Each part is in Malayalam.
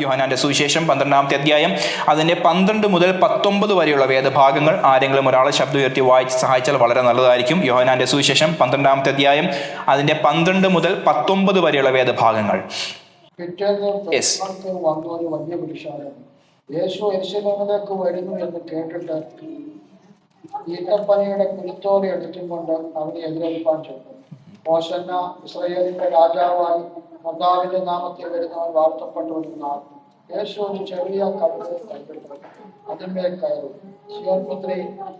യോഹന്നാന്റെ സുവിശേഷം 12-ാമത്തെ അധ്യായം അതിൻ്റെ 12 മുതൽ 19 വരെയുള്ള വേദഭാഗങ്ങൾ ആരെങ്കിലും ഒരാൾ ശബ്ദം ഉയർത്തി വായിച്ച് സഹായിച്ചാൽ വളരെ നല്ലതായിരിക്കും. യോഹന്നാന്റെ സുവിശേഷം 12-ാമത്തെ അധ്യായം അതിൻ്റെ 12 മുതൽ 19 വരെയുള്ള വേദഭാഗങ്ങൾ. വന്നൊരു വലിയ പുരുഷാരം യേശു യെരൂശലേമിലേക്ക് വരുന്നു എന്ന് കേട്ടിട്ട് ഈത്തപ്പനയുടെ കുരുത്തോല എടുത്തുകൊണ്ട് അവനെ എതിരേൽപ്പാൻ ചെന്നു. ഹോശന്ന ഇസ്രായേലിന്റെ രാജാവായി കർത്താവിന്റെ നാമത്തിൽ വരുന്നവൻ വാഴ്ത്തപ്പെട്ടുവെന്നാൽ യേശു ഒരു ചെറിയ കഴുത കൈപ്പെട്ടു അതിന്മേൽ കയറി സിയോൻപുത്രി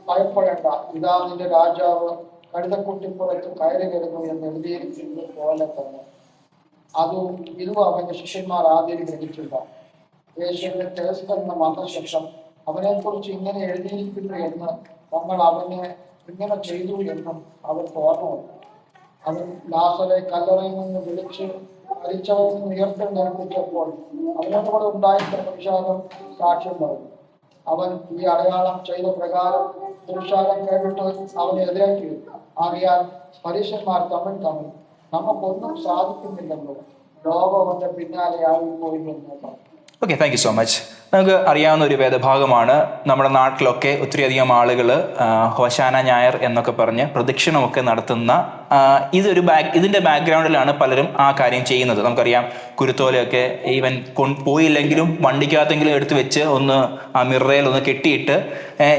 ഭയപ്പെടേണ്ട, ഇതാ നിന്റെ രാജാവ് കഴുതക്കുട്ടിപ്പുറത്ത് കയറി വരുന്നു എന്ന് എഴുതിയിരിക്കുന്നത് പോലെ തന്നെ ഇതും അവന്റെ ശിഷ്യന്മാർ ആദ്യം ഗ്രഹിച്ചില്ല. യേശുവിന്റെ തേജസ് എന്ന മതശേഷം അവനെക്കുറിച്ച് ഇങ്ങനെ എഴുതിയിരിക്കുന്നു എന്ന് തങ്ങൾ അവനെ ഇങ്ങനെ ചെയ്തു എന്നും അവർക്ക് ഓർമ്മ വന്നു. അവൻ ലാസറെ കല്ലറയിൽ നിന്ന് വിളിച്ച് മരിച്ചവരിൽ നിന്ന് ഉയർത്തി നിർമ്മിച്ചപ്പോൾ അവനോടുകൂടെ ഉണ്ടായിരുന്ന പുരുഷാരം സാക്ഷ്യം പറഞ്ഞു. അവൻ ഈ അടയാളം ചെയ്ത പ്രകാരം പുരുഷാരം കേട്ടിട്ട് അവനെ എതിരാക്കി. ആകയാൽ പരീക്ഷന്മാർ തമ്മിൽ നമുക്കൊന്നും സാധിക്കുന്നില്ലെന്നോ ലോകം അവന്റെ പിന്നാലെ ആയിപ്പോയി എന്ന് പറഞ്ഞു. Okay, thank you so much. നമുക്ക് അറിയാവുന്ന ഒരു വേദഭാഗമാണ്. നമ്മുടെ നാട്ടിലൊക്കെ ഒത്തിരിയധികം ആളുകൾ ഹോശാന ഞായർ എന്നൊക്കെ പറഞ്ഞ് പ്രദക്ഷിണമൊക്കെ നടത്തുന്ന ഇതിൻ്റെ ബാക്ക്ഗ്രൗണ്ടിലാണ് പലരും ആ കാര്യം ചെയ്യുന്നത്. നമുക്കറിയാം, കുരുത്തോലയൊക്കെ ഈവൻ പോയില്ലെങ്കിലും വണ്ടിക്കകത്തെങ്കിലും എടുത്ത് വെച്ച് ഒന്ന് ആ മിറയിൽ ഒന്ന് കെട്ടിയിട്ട്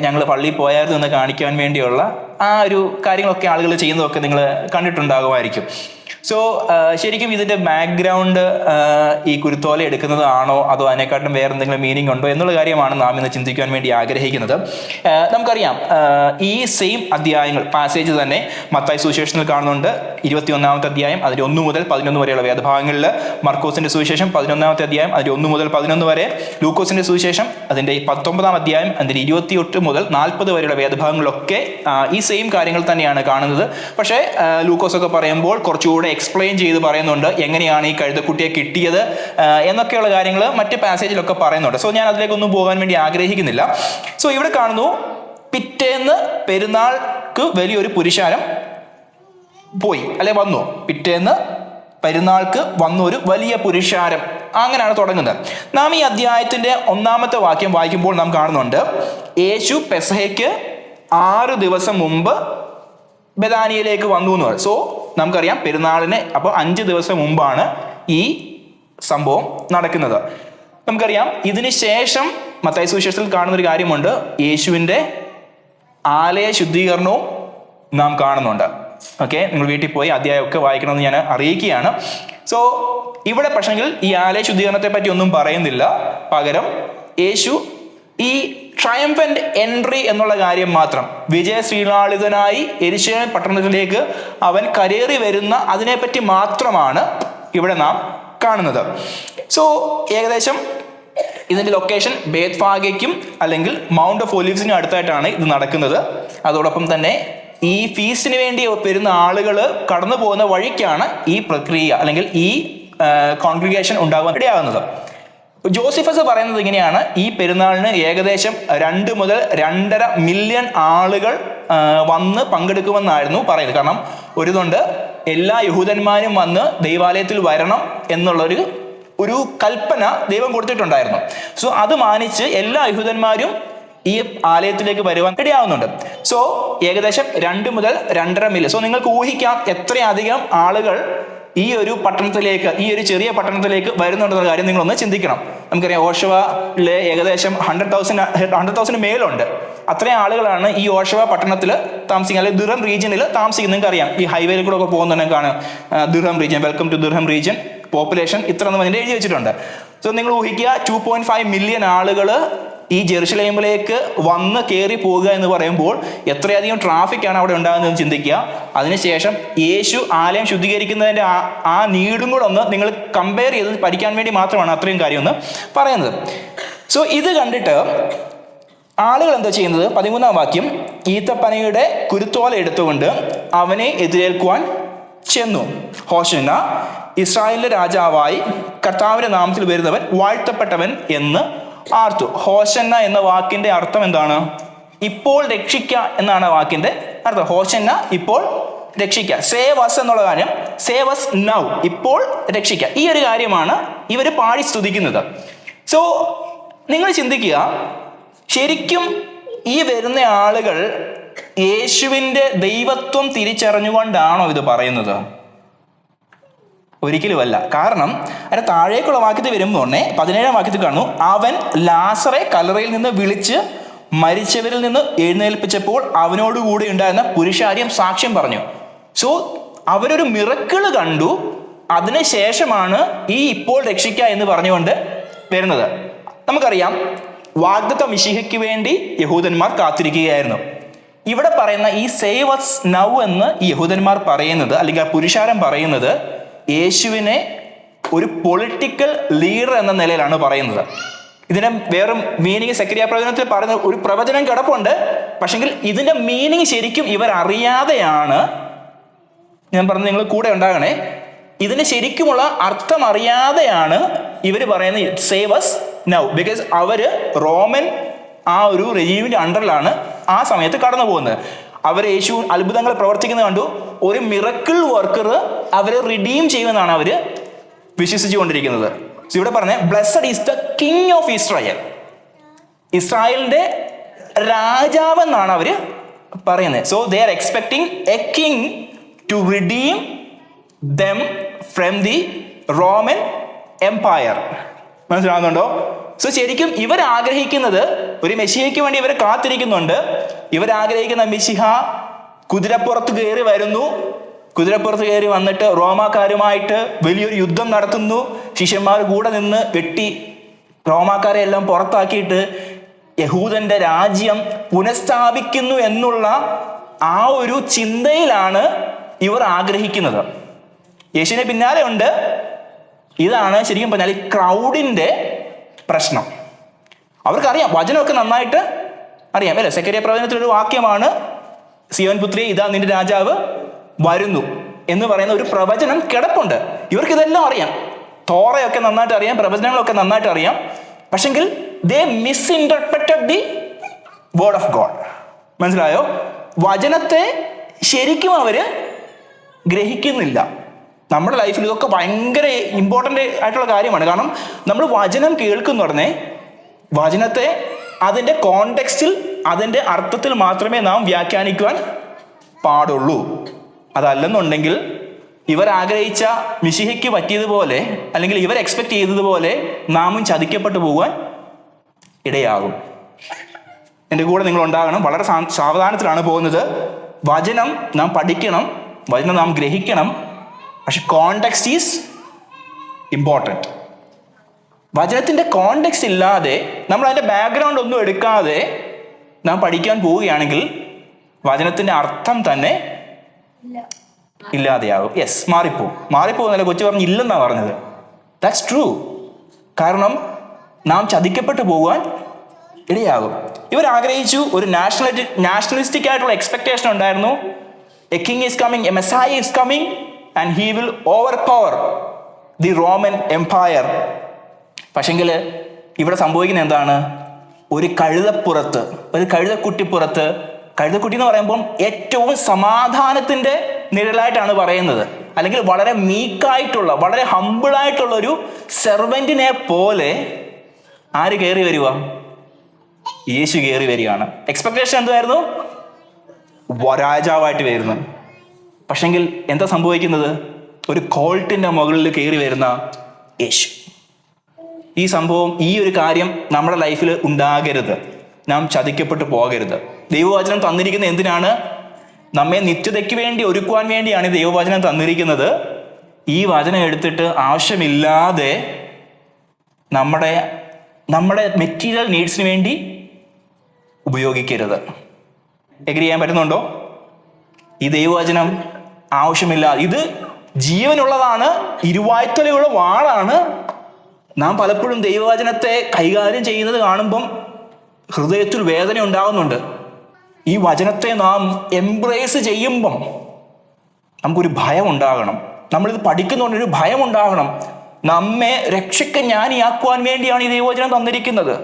ഞങ്ങൾ പള്ളിയിൽ പോയായിരുന്നു എന്ന് കാണിക്കാൻ വേണ്ടിയുള്ള ആ ഒരു കാര്യങ്ങളൊക്കെ ആളുകൾ ചെയ്യുന്നതൊക്കെ നിങ്ങൾ കണ്ടിട്ടുണ്ടാകുമായിരിക്കും. സോ ശരിക്കും ഇതിൻ്റെ ബാക്ക്ഗ്രൗണ്ട് ഈ കുരുത്തോല എടുക്കുന്നതാണോ അതോ അതിനെക്കാട്ടും വേറെ എന്തെങ്കിലും മീനിങ് ഉണ്ടോ എന്നുള്ള കാര്യമാണ് നാം ഇന്ന് ചിന്തിക്കാൻ വേണ്ടി ആഗ്രഹിക്കുന്നത്. നമുക്കറിയാം, ഈ സെയിം അധ്യായങ്ങൾ പാസേജ് തന്നെ മത്തായി സുവിശേഷത്തിൽ കാണുന്നുണ്ട്. 21-ാമത്തെ അധ്യായം അതിൻ്റെ 1 മുതൽ 11 വരെയുള്ള വേദഭാഗങ്ങളിൽ, മർക്കോസിന്റെ സുവിശേഷം 11-ാമത്തെ അധ്യായം അതിൻ്റെ 1 മുതൽ 11 വരെ, ലൂക്കോസിന്റെ സുവിശേഷം അതിൻ്റെ 19-ാം അധ്യായം അതിൻ്റെ 28 മുതൽ 40 വരെയുള്ള വേദഭാഗങ്ങളിലൊക്കെ ഈ സെയിം കാര്യങ്ങൾ തന്നെയാണ് കാണുന്നത്. പക്ഷേ ലൂക്കോസൊക്കെ പറയുമ്പോൾ കുറച്ചുകൂടെ എക്സ്പ്ലെയിൻ ചെയ്ത് പറയുന്നുണ്ട് എങ്ങനെയാണ് ഈ കഴുതക്കുട്ടിയെ കിട്ടിയത് എന്നൊക്കെയുള്ള കാര്യങ്ങൾ മറ്റ് പാസേജിലൊക്കെ പറയുന്നുണ്ട്. സോ ഞാൻ അതിലേക്കൊന്നും പോകാൻ വേണ്ടി ആഗ്രഹിക്കുന്നില്ല. സോ ഇവിടെ കാണുന്നു, പിറ്റേന്ന് പെരുന്നാൾക്ക് വലിയൊരു പുരുഷാരം വന്നു. പിറ്റേന്ന് പെരുന്നാൾക്ക് വന്നൊരു വലിയ പുരുഷാരം, അങ്ങനെയാണ് തുടങ്ങുന്നത്. നാം ഈ അധ്യായത്തിന്റെ 1-ാമത്തെ വാക്യം വായിക്കുമ്പോൾ നാം കാണുന്നുണ്ട്, യേശു പെസഹയ്ക്ക് 6 ദിവസം മുമ്പ് ബെഥാനിയയിലേക്ക് വന്നു എന്ന് പറയും. സോ നമുക്കറിയാം, പെരുന്നാളിന് അപ്പോൾ 5 ദിവസം മുമ്പാണ് ഈ സംഭവം നടക്കുന്നത്. നമുക്കറിയാം, ഇതിന് ശേഷം മത്തായി സുവിശേഷത്തിൽ കാണുന്ന ഒരു കാര്യമുണ്ട്, യേശുവിൻ്റെ ആലയ ശുദ്ധീകരണവും നാം കാണുന്നുണ്ട്. ഓക്കെ, നിങ്ങൾ വീട്ടിൽ പോയി അധ്യായമൊക്കെ വായിക്കണമെന്ന് ഞാൻ അറിയിക്കുകയാണ്. സോ ഇവിടെ പക്ഷെങ്കിൽ ഈ ആലയ ശുദ്ധീകരണത്തെ പറ്റി ഒന്നും പറയുന്നില്ല. പകരം യേശു ഈ ട്രയംഫന്റ് എൻട്രി എന്നുള്ള കാര്യം മാത്രം, വിജയശ്രീലാളിതനായി യെരൂശലേം പട്ടണത്തിലേക്ക് അവൻ കരേറി വരുന്ന അതിനെപ്പറ്റി മാത്രമാണ് ഇവിടെ നാം കാണുന്നത്. സോ ഏകദേശം ഇതിൻ്റെ ലൊക്കേഷൻ ബേത്ഫാഗയ്ക്കും അല്ലെങ്കിൽ മൗണ്ട് ഓഫ് ഒലിവ്സിനും അടുത്തായിട്ടാണ് ഇത് നടക്കുന്നത്. അതോടൊപ്പം തന്നെ ഈ ഫീസ്റ്റിന് വേണ്ടി വരുന്ന ആളുകൾ കടന്നു പോകുന്ന വഴിക്കാണ് ഈ പ്രക്രിയ അല്ലെങ്കിൽ ഈ കോൺഗ്രിഗേഷൻ ഉണ്ടാകാൻ ഇടയാകുന്നത്. ജോസിഫസ് പറയുന്നത് ഇങ്ങനെയാണ്, ഈ പെരുന്നാളിന് ഏകദേശം 2 മുതൽ 2.5 മില്യൺ ആളുകൾ വന്ന് പങ്കെടുക്കുമെന്നായിരുന്നു പറയുന്നത്. കാരണം ഒരിതുണ്ട്, എല്ലാ യഹൂദന്മാരും വന്ന് ദൈവാലയത്തിൽ വരണം എന്നുള്ളൊരു കൽപ്പന ദൈവം കൊടുത്തിട്ടുണ്ടായിരുന്നു. സോ അത് മാനിച്ച് എല്ലാ യഹൂദന്മാരും ഈ ആലയത്തിലേക്ക് വരുവാൻ ഇടയാവുന്നുണ്ട്. സോ ഏകദേശം 2 മുതൽ 2.5 മില്യൺ. സോ നിങ്ങൾക്ക് ഊഹിക്കാം എത്രയധികം ആളുകൾ ഈ ഒരു പട്ടണത്തിലേക്ക്, ഈ ഒരു ചെറിയ പട്ടണത്തിലേക്ക് വരുന്നുണ്ടെന്ന കാര്യം നിങ്ങളൊന്ന് ചിന്തിക്കണം. നമുക്കറിയാം, ഓഷവയിലെ ഏകദേശം 100,000 മേലുണ്ട്. അത്രയും ആളുകളാണ് ഈ ഓഷവ പട്ടണത്തിൽ താമസിക്കുന്നത്, അല്ലെങ്കിൽ ദിർഹം റീജിയനിൽ താമസിക്കുന്നത്. നിങ്ങൾക്ക് അറിയാം, ഈ ഹൈവേയിൽ കൂടെ ഒക്കെ പോകുന്നുണ്ടെങ്കിലാണ് Durham region, welcome to Durham region, population ഇത്ര എന്ന് പറഞ്ഞിട്ട് എഴുതി വെച്ചിട്ടുണ്ട്. സോ നിങ്ങൾ ഊഹിക്കുക, 2.5 മില്യൺ ആളുകൾ ഈ ജെറുസലേമിലേക്ക് വന്ന് കയറി പോകുക എന്ന് പറയുമ്പോൾ എത്രയധികം ട്രാഫിക്കാണ് അവിടെ ഉണ്ടാകുന്നതെന്ന് ചിന്തിക്കുക. അതിനുശേഷം യേശു ആലയം ശുദ്ധീകരിക്കുന്നതിൻ്റെ ആ നീടും കൂടെ ഒന്ന് നിങ്ങൾ കമ്പയർ ചെയ്ത് പഠിക്കാൻ വേണ്ടി മാത്രമാണ് അത്രയും കാര്യം ഒന്ന് പറയുന്നത്. സോ ഇത് കണ്ടിട്ട് ആളുകൾ എന്താ ചെയ്യുന്നത്? 13-ാം വാക്യം, ഈത്തപ്പനയുടെ കുരുത്തോല എടുത്തുകൊണ്ട് അവനെ എതിരേൽക്കുവാൻ ചെന്നു. ഹോശന്ന, ഇസ്രായേലിന്റെ രാജാവായി കർത്താവിന്റെ നാമത്തിൽ വരുന്നവൻ വാഴ്ത്തപ്പെട്ടവൻ എന്ന് ആർത്തു. ഹോശന്ന എന്ന വാക്കിന്റെ അർത്ഥം എന്താണ്? ഇപ്പോൾ രക്ഷിക്ക എന്നാണ് വാക്കിന്റെ അർത്ഥം ഹോശന്ന ഇപ്പോൾ രക്ഷിക്കുക, സേവ് അസ് എന്നുള്ള കാര്യം, സേവ് അസ് നൗ ഇപ്പോൾ രക്ഷിക്കുക. ഈ ഒരു കാര്യമാണ് ഇവർ പാടി സ്തുതിക്കുന്നത്. സോ നിങ്ങൾ ചിന്തിക്കുക, ശരിക്കും ഈ വരുന്ന ആളുകൾ യേശുവിൻ്റെ ദൈവത്വം തിരിച്ചറിഞ്ഞുകൊണ്ടാണോ ഇത് പറയുന്നത്? ഒരിക്കലുമല്ല. കാരണം അതിന്റെ താഴേക്കുള്ള വാക്യത്തിൽ വരുമ്പോൾ തന്നെ 17-ാം വാക്യത്തിൽ കാണുന്നു, അവൻ ലാസറെ കല്ലറയിൽ നിന്ന് വിളിച്ച് മരിച്ചവരിൽ നിന്ന് എഴുന്നേൽപ്പിച്ചപ്പോൾ അവനോടുകൂടി ഉണ്ടായിരുന്ന പുരുഷാര്യം സാക്ഷ്യം പറഞ്ഞു. സോ അവരൊരു മിറക്കിൾ കണ്ടു, അതിനുശേഷമാണ് ഈ ഇപ്പോൾ രക്ഷിക്കുക എന്ന് പറഞ്ഞുകൊണ്ട് വരുന്നത്. നമുക്കറിയാം, വാഗ്ദത്ത മിശിഹയ്ക്ക് വേണ്ടി യഹൂദന്മാർ കാത്തിരിക്കുകയായിരുന്നു. ഇവിടെ പറയുന്ന ഈ സേവ് അസ് നൗ എന്ന് ഈ യഹൂദന്മാർ പറയുന്നത്, അല്ലെങ്കിൽ ആ പുരുഷാരം പറയുന്നത്, യേശുവിനെ ഒരു പൊളിറ്റിക്കൽ ലീഡർ എന്ന നിലയിലാണ് പറയുന്നത്. ഇതിന്റെ വേറെ മീനിങ് സെക്കരിയ പ്രവചനത്തിൽ പറയുന്ന ഒരു പ്രവചനം കിടപ്പുണ്ട്. പക്ഷെങ്കിൽ ഇതിന്റെ മീനിങ് ശരിക്കും ഇവർ അറിയാതെയാണ്, ഞാൻ പറഞ്ഞത് നിങ്ങൾ കൂടെ ഉണ്ടാകണേ, ഇതിന് ശരിക്കുമുള്ള അർത്ഥം അറിയാതെയാണ് ഇവർ പറയുന്നത് സേവ് അസ് നൗ. ബിക്കോസ് അവര് റോമൻ ആ ഒരു റെജീമിന്റെ അണ്ടറിലാണ് ആ സമയത്ത് കടന്നു പോകുന്നത്. അവർ യേശു അത്ഭുതങ്ങൾ പ്രവർത്തിക്കുന്നത് കണ്ടു, ഒരു മിറക്കിൾ വർക്കർ അവരെ റിഡീം ചെയ്യുമെന്നാണ് അവര് വിശ്വസിച്ചു കൊണ്ടിരിക്കുന്നത്. ഇവിടെ പറഞ്ഞ blessed is the king of Israel, ഇസ്രായേലിന്റെ രാജാവെന്നാണ് അവര് പറയുന്നത്. So they are expecting a king to redeem them from the Roman empire. മനസ്സിലാകുന്നുണ്ടോ? സോ ശരിക്കും ഇവർ ആഗ്രഹിക്കുന്നത് ഒരു മെസ്സിഹയ്ക്ക് വേണ്ടി ഇവർ കാത്തിരിക്കുന്നുണ്ട്. ഇവരാഗ്രഹിക്കുന്ന മെസ്സിഹ കുതിരപ്പുറത്ത് കയറി വരുന്നു. കുതിരപ്പുറത്ത് കയറി വന്നിട്ട് റോമാക്കാരുമായിട്ട് വലിയൊരു യുദ്ധം നടത്തുന്നു. ശിഷ്യന്മാർ കൂടെ നിന്ന് വെട്ടി റോമാക്കാരെ എല്ലാം പുറത്താക്കിയിട്ട് യഹൂദന്റെ രാജ്യം പുനഃസ്ഥാപിക്കുന്നു എന്നുള്ള ആ ഒരു ചിന്തയിലാണ് ഇവർ ആഗ്രഹിക്കുന്നത്. യേശുവിനെ പിന്നാലെ ഉണ്ട്. ഇതാണ് ശരിക്കും പറഞ്ഞാൽ ഈ ക്രൗഡിന്റെ പ്രശ്നം. അവർക്കറിയാം, വചനമൊക്കെ നന്നായിട്ട് അറിയാം അല്ലേ? സെക്കരിയ പ്രവചനത്തിലൊരു വാക്യമാണ്, സിയോൻ പുത്രി ഇതാ നിന്റെ രാജാവ് വരുന്നു എന്ന് പറയുന്ന ഒരു പ്രവചനം കിടപ്പുണ്ട്. ഇവർക്കിതെല്ലാം അറിയാം, തോറയൊക്കെ നന്നായിട്ട് അറിയാം, പ്രവചനങ്ങളൊക്കെ നന്നായിട്ട് അറിയാം. പക്ഷെങ്കിൽ ദേ മിസ്ഇന്റർപ്രറ്റഡ് ദി വേർഡ് ഓഫ് ഗോഡ്. മനസ്സിലായോ? വചനത്തെ ശരിക്കും അവര് ഗ്രഹിക്കുന്നില്ല. നമ്മുടെ ലൈഫിൽ ഇതൊക്കെ ഭയങ്കര ഇമ്പോർട്ടൻ്റ് ആയിട്ടുള്ള കാര്യമാണ്. കാരണം നമ്മൾ വചനം കേൾക്കുന്ന ഉടനെ വചനത്തെ അതിൻ്റെ കോണ്ടെക്സ്റ്റിൽ, അതിൻ്റെ അർത്ഥത്തിൽ മാത്രമേ നാം വ്യാഖ്യാനിക്കുവാൻ പാടുള്ളൂ. അതല്ലെന്നുണ്ടെങ്കിൽ ഇവർ ആഗ്രഹിച്ച മിശിഹയ്ക്ക് പറ്റിയതുപോലെ, അല്ലെങ്കിൽ ഇവർ എക്സ്പെക്ട് ചെയ്തതുപോലെ നാമും ചതിക്കപ്പെട്ടു പോകാൻ ഇടയാകും. എൻ്റെ കൂടെ നിങ്ങൾ ഉണ്ടാകണം. വളരെ സാവധാനത്തിലാണ് പോകുന്നത്. വചനം നാം പഠിക്കണം, വചനം നാം ഗ്രഹിക്കണം. പക്ഷെ കോണ്ടെക്സ്റ്റ് ഈസ് ഇമ്പോർട്ടൻറ്റ്. വചനത്തിൻ്റെ കോണ്ടെക്സ്റ്റ് ഇല്ലാതെ, നമ്മൾ അതിൻ്റെ ബാക്ക്ഗ്രൗണ്ട് ഒന്നും എടുക്കാതെ നാം പഠിക്കാൻ പോവുകയാണെങ്കിൽ വചനത്തിൻ്റെ അർത്ഥം തന്നെ ഇല്ലാതെയാകും. യെസ്, മാറിപ്പോകുന്നല്ല. കൊച്ചു പറഞ്ഞു ഇല്ലെന്നാണ് പറഞ്ഞത്. That's true. കാരണം നാം ചതിക്കപ്പെട്ടു പോകാൻ ഇടയാകും. ഇവർ ആഗ്രഹിച്ചു, ഒരു നാഷണലിസ്റ്റിക് ആയിട്ടുള്ള എക്സ്പെക്ടേഷൻ ഉണ്ടായിരുന്നു. A king is coming, a messiah is coming and he will overpower the Roman empire. പക്ഷെങ്കിൽ ഇവിടെ സംഭവിക്കുന്നത് എന്താണ്? ഒരു കഴുതപ്പുറത്ത്, ഒരു കഴുതക്കുട്ടിപ്പുറത്ത്, കഴുതക്കുട്ടി എന്ന് പറയുമ്പം ഏറ്റവും സമാധാനത്തിൻ്റെ നിഴലായിട്ടാണ് പറയുന്നത്. അല്ലെങ്കിൽ വളരെ മീക്കായിട്ടുള്ള, വളരെ ഹമ്പിളായിട്ടുള്ള ഒരു സെർവൻറ്റിനെ പോലെ ആര് കയറി വരിക? യേശു കയറി വരികയാണ്. എക്സ്പെക്ടേഷൻ എന്തായിരുന്നു? രാജാവായിട്ട് വരുന്നു. പക്ഷെങ്കിൽ എന്താ സംഭവിക്കുന്നത്? ഒരു കോൾട്ടിൻ്റെ മുകളിൽ കയറി വരുന്ന യേശു. ഈ സംഭവം, ഈ ഒരു കാര്യം നമ്മുടെ ലൈഫിൽ ഉണ്ടാകരുത്. നാം ചതിക്കപ്പെട്ടു പോകരുത്. ദൈവവചനം തന്നിരിക്കുന്നത് എന്തിനാണ്? നമ്മെ നിത്യതയ്ക്ക് വേണ്ടി ഒരുക്കുവാൻ വേണ്ടിയാണ് ദൈവവചനം തന്നിരിക്കുന്നത്. ഈ വചനം എടുത്തിട്ട് ആവശ്യമില്ലാതെ നമ്മുടെ മെറ്റീരിയൽ നീഡ്സിന് വേണ്ടി ഉപയോഗിക്കരുത്. എഗ്രി ചെയ്യാൻ പറ്റുന്നുണ്ടോ? ഈ ദൈവവചനം ആവശ്യമില്ല. ഇത് ജീവനുള്ളതാണ്, ഇരുവായ്ത്തലയുള്ള വാളാണ്. നാം പലപ്പോഴും ദൈവവചനത്തെ കൈകാര്യം ചെയ്യുന്നത് കാണുമ്പം ഹൃദയത്തിൽ വേദന ഉണ്ടാകുന്നുണ്ട്. ഈ വചനത്തെ നാം എംബ്രേസ് ചെയ്യുമ്പം നമുക്കൊരു ഭയം ഉണ്ടാകണം. നമ്മളിത് പഠിക്കുന്നതുകൊണ്ടൊരു ഭയം ഉണ്ടാകണം. നമ്മെ രക്ഷയ്ക്ക് ജ്ഞാനിയാക്കുവാൻ വേണ്ടിയാണ് ഈ ദൈവവചനം തന്നിരിക്കുന്നത്.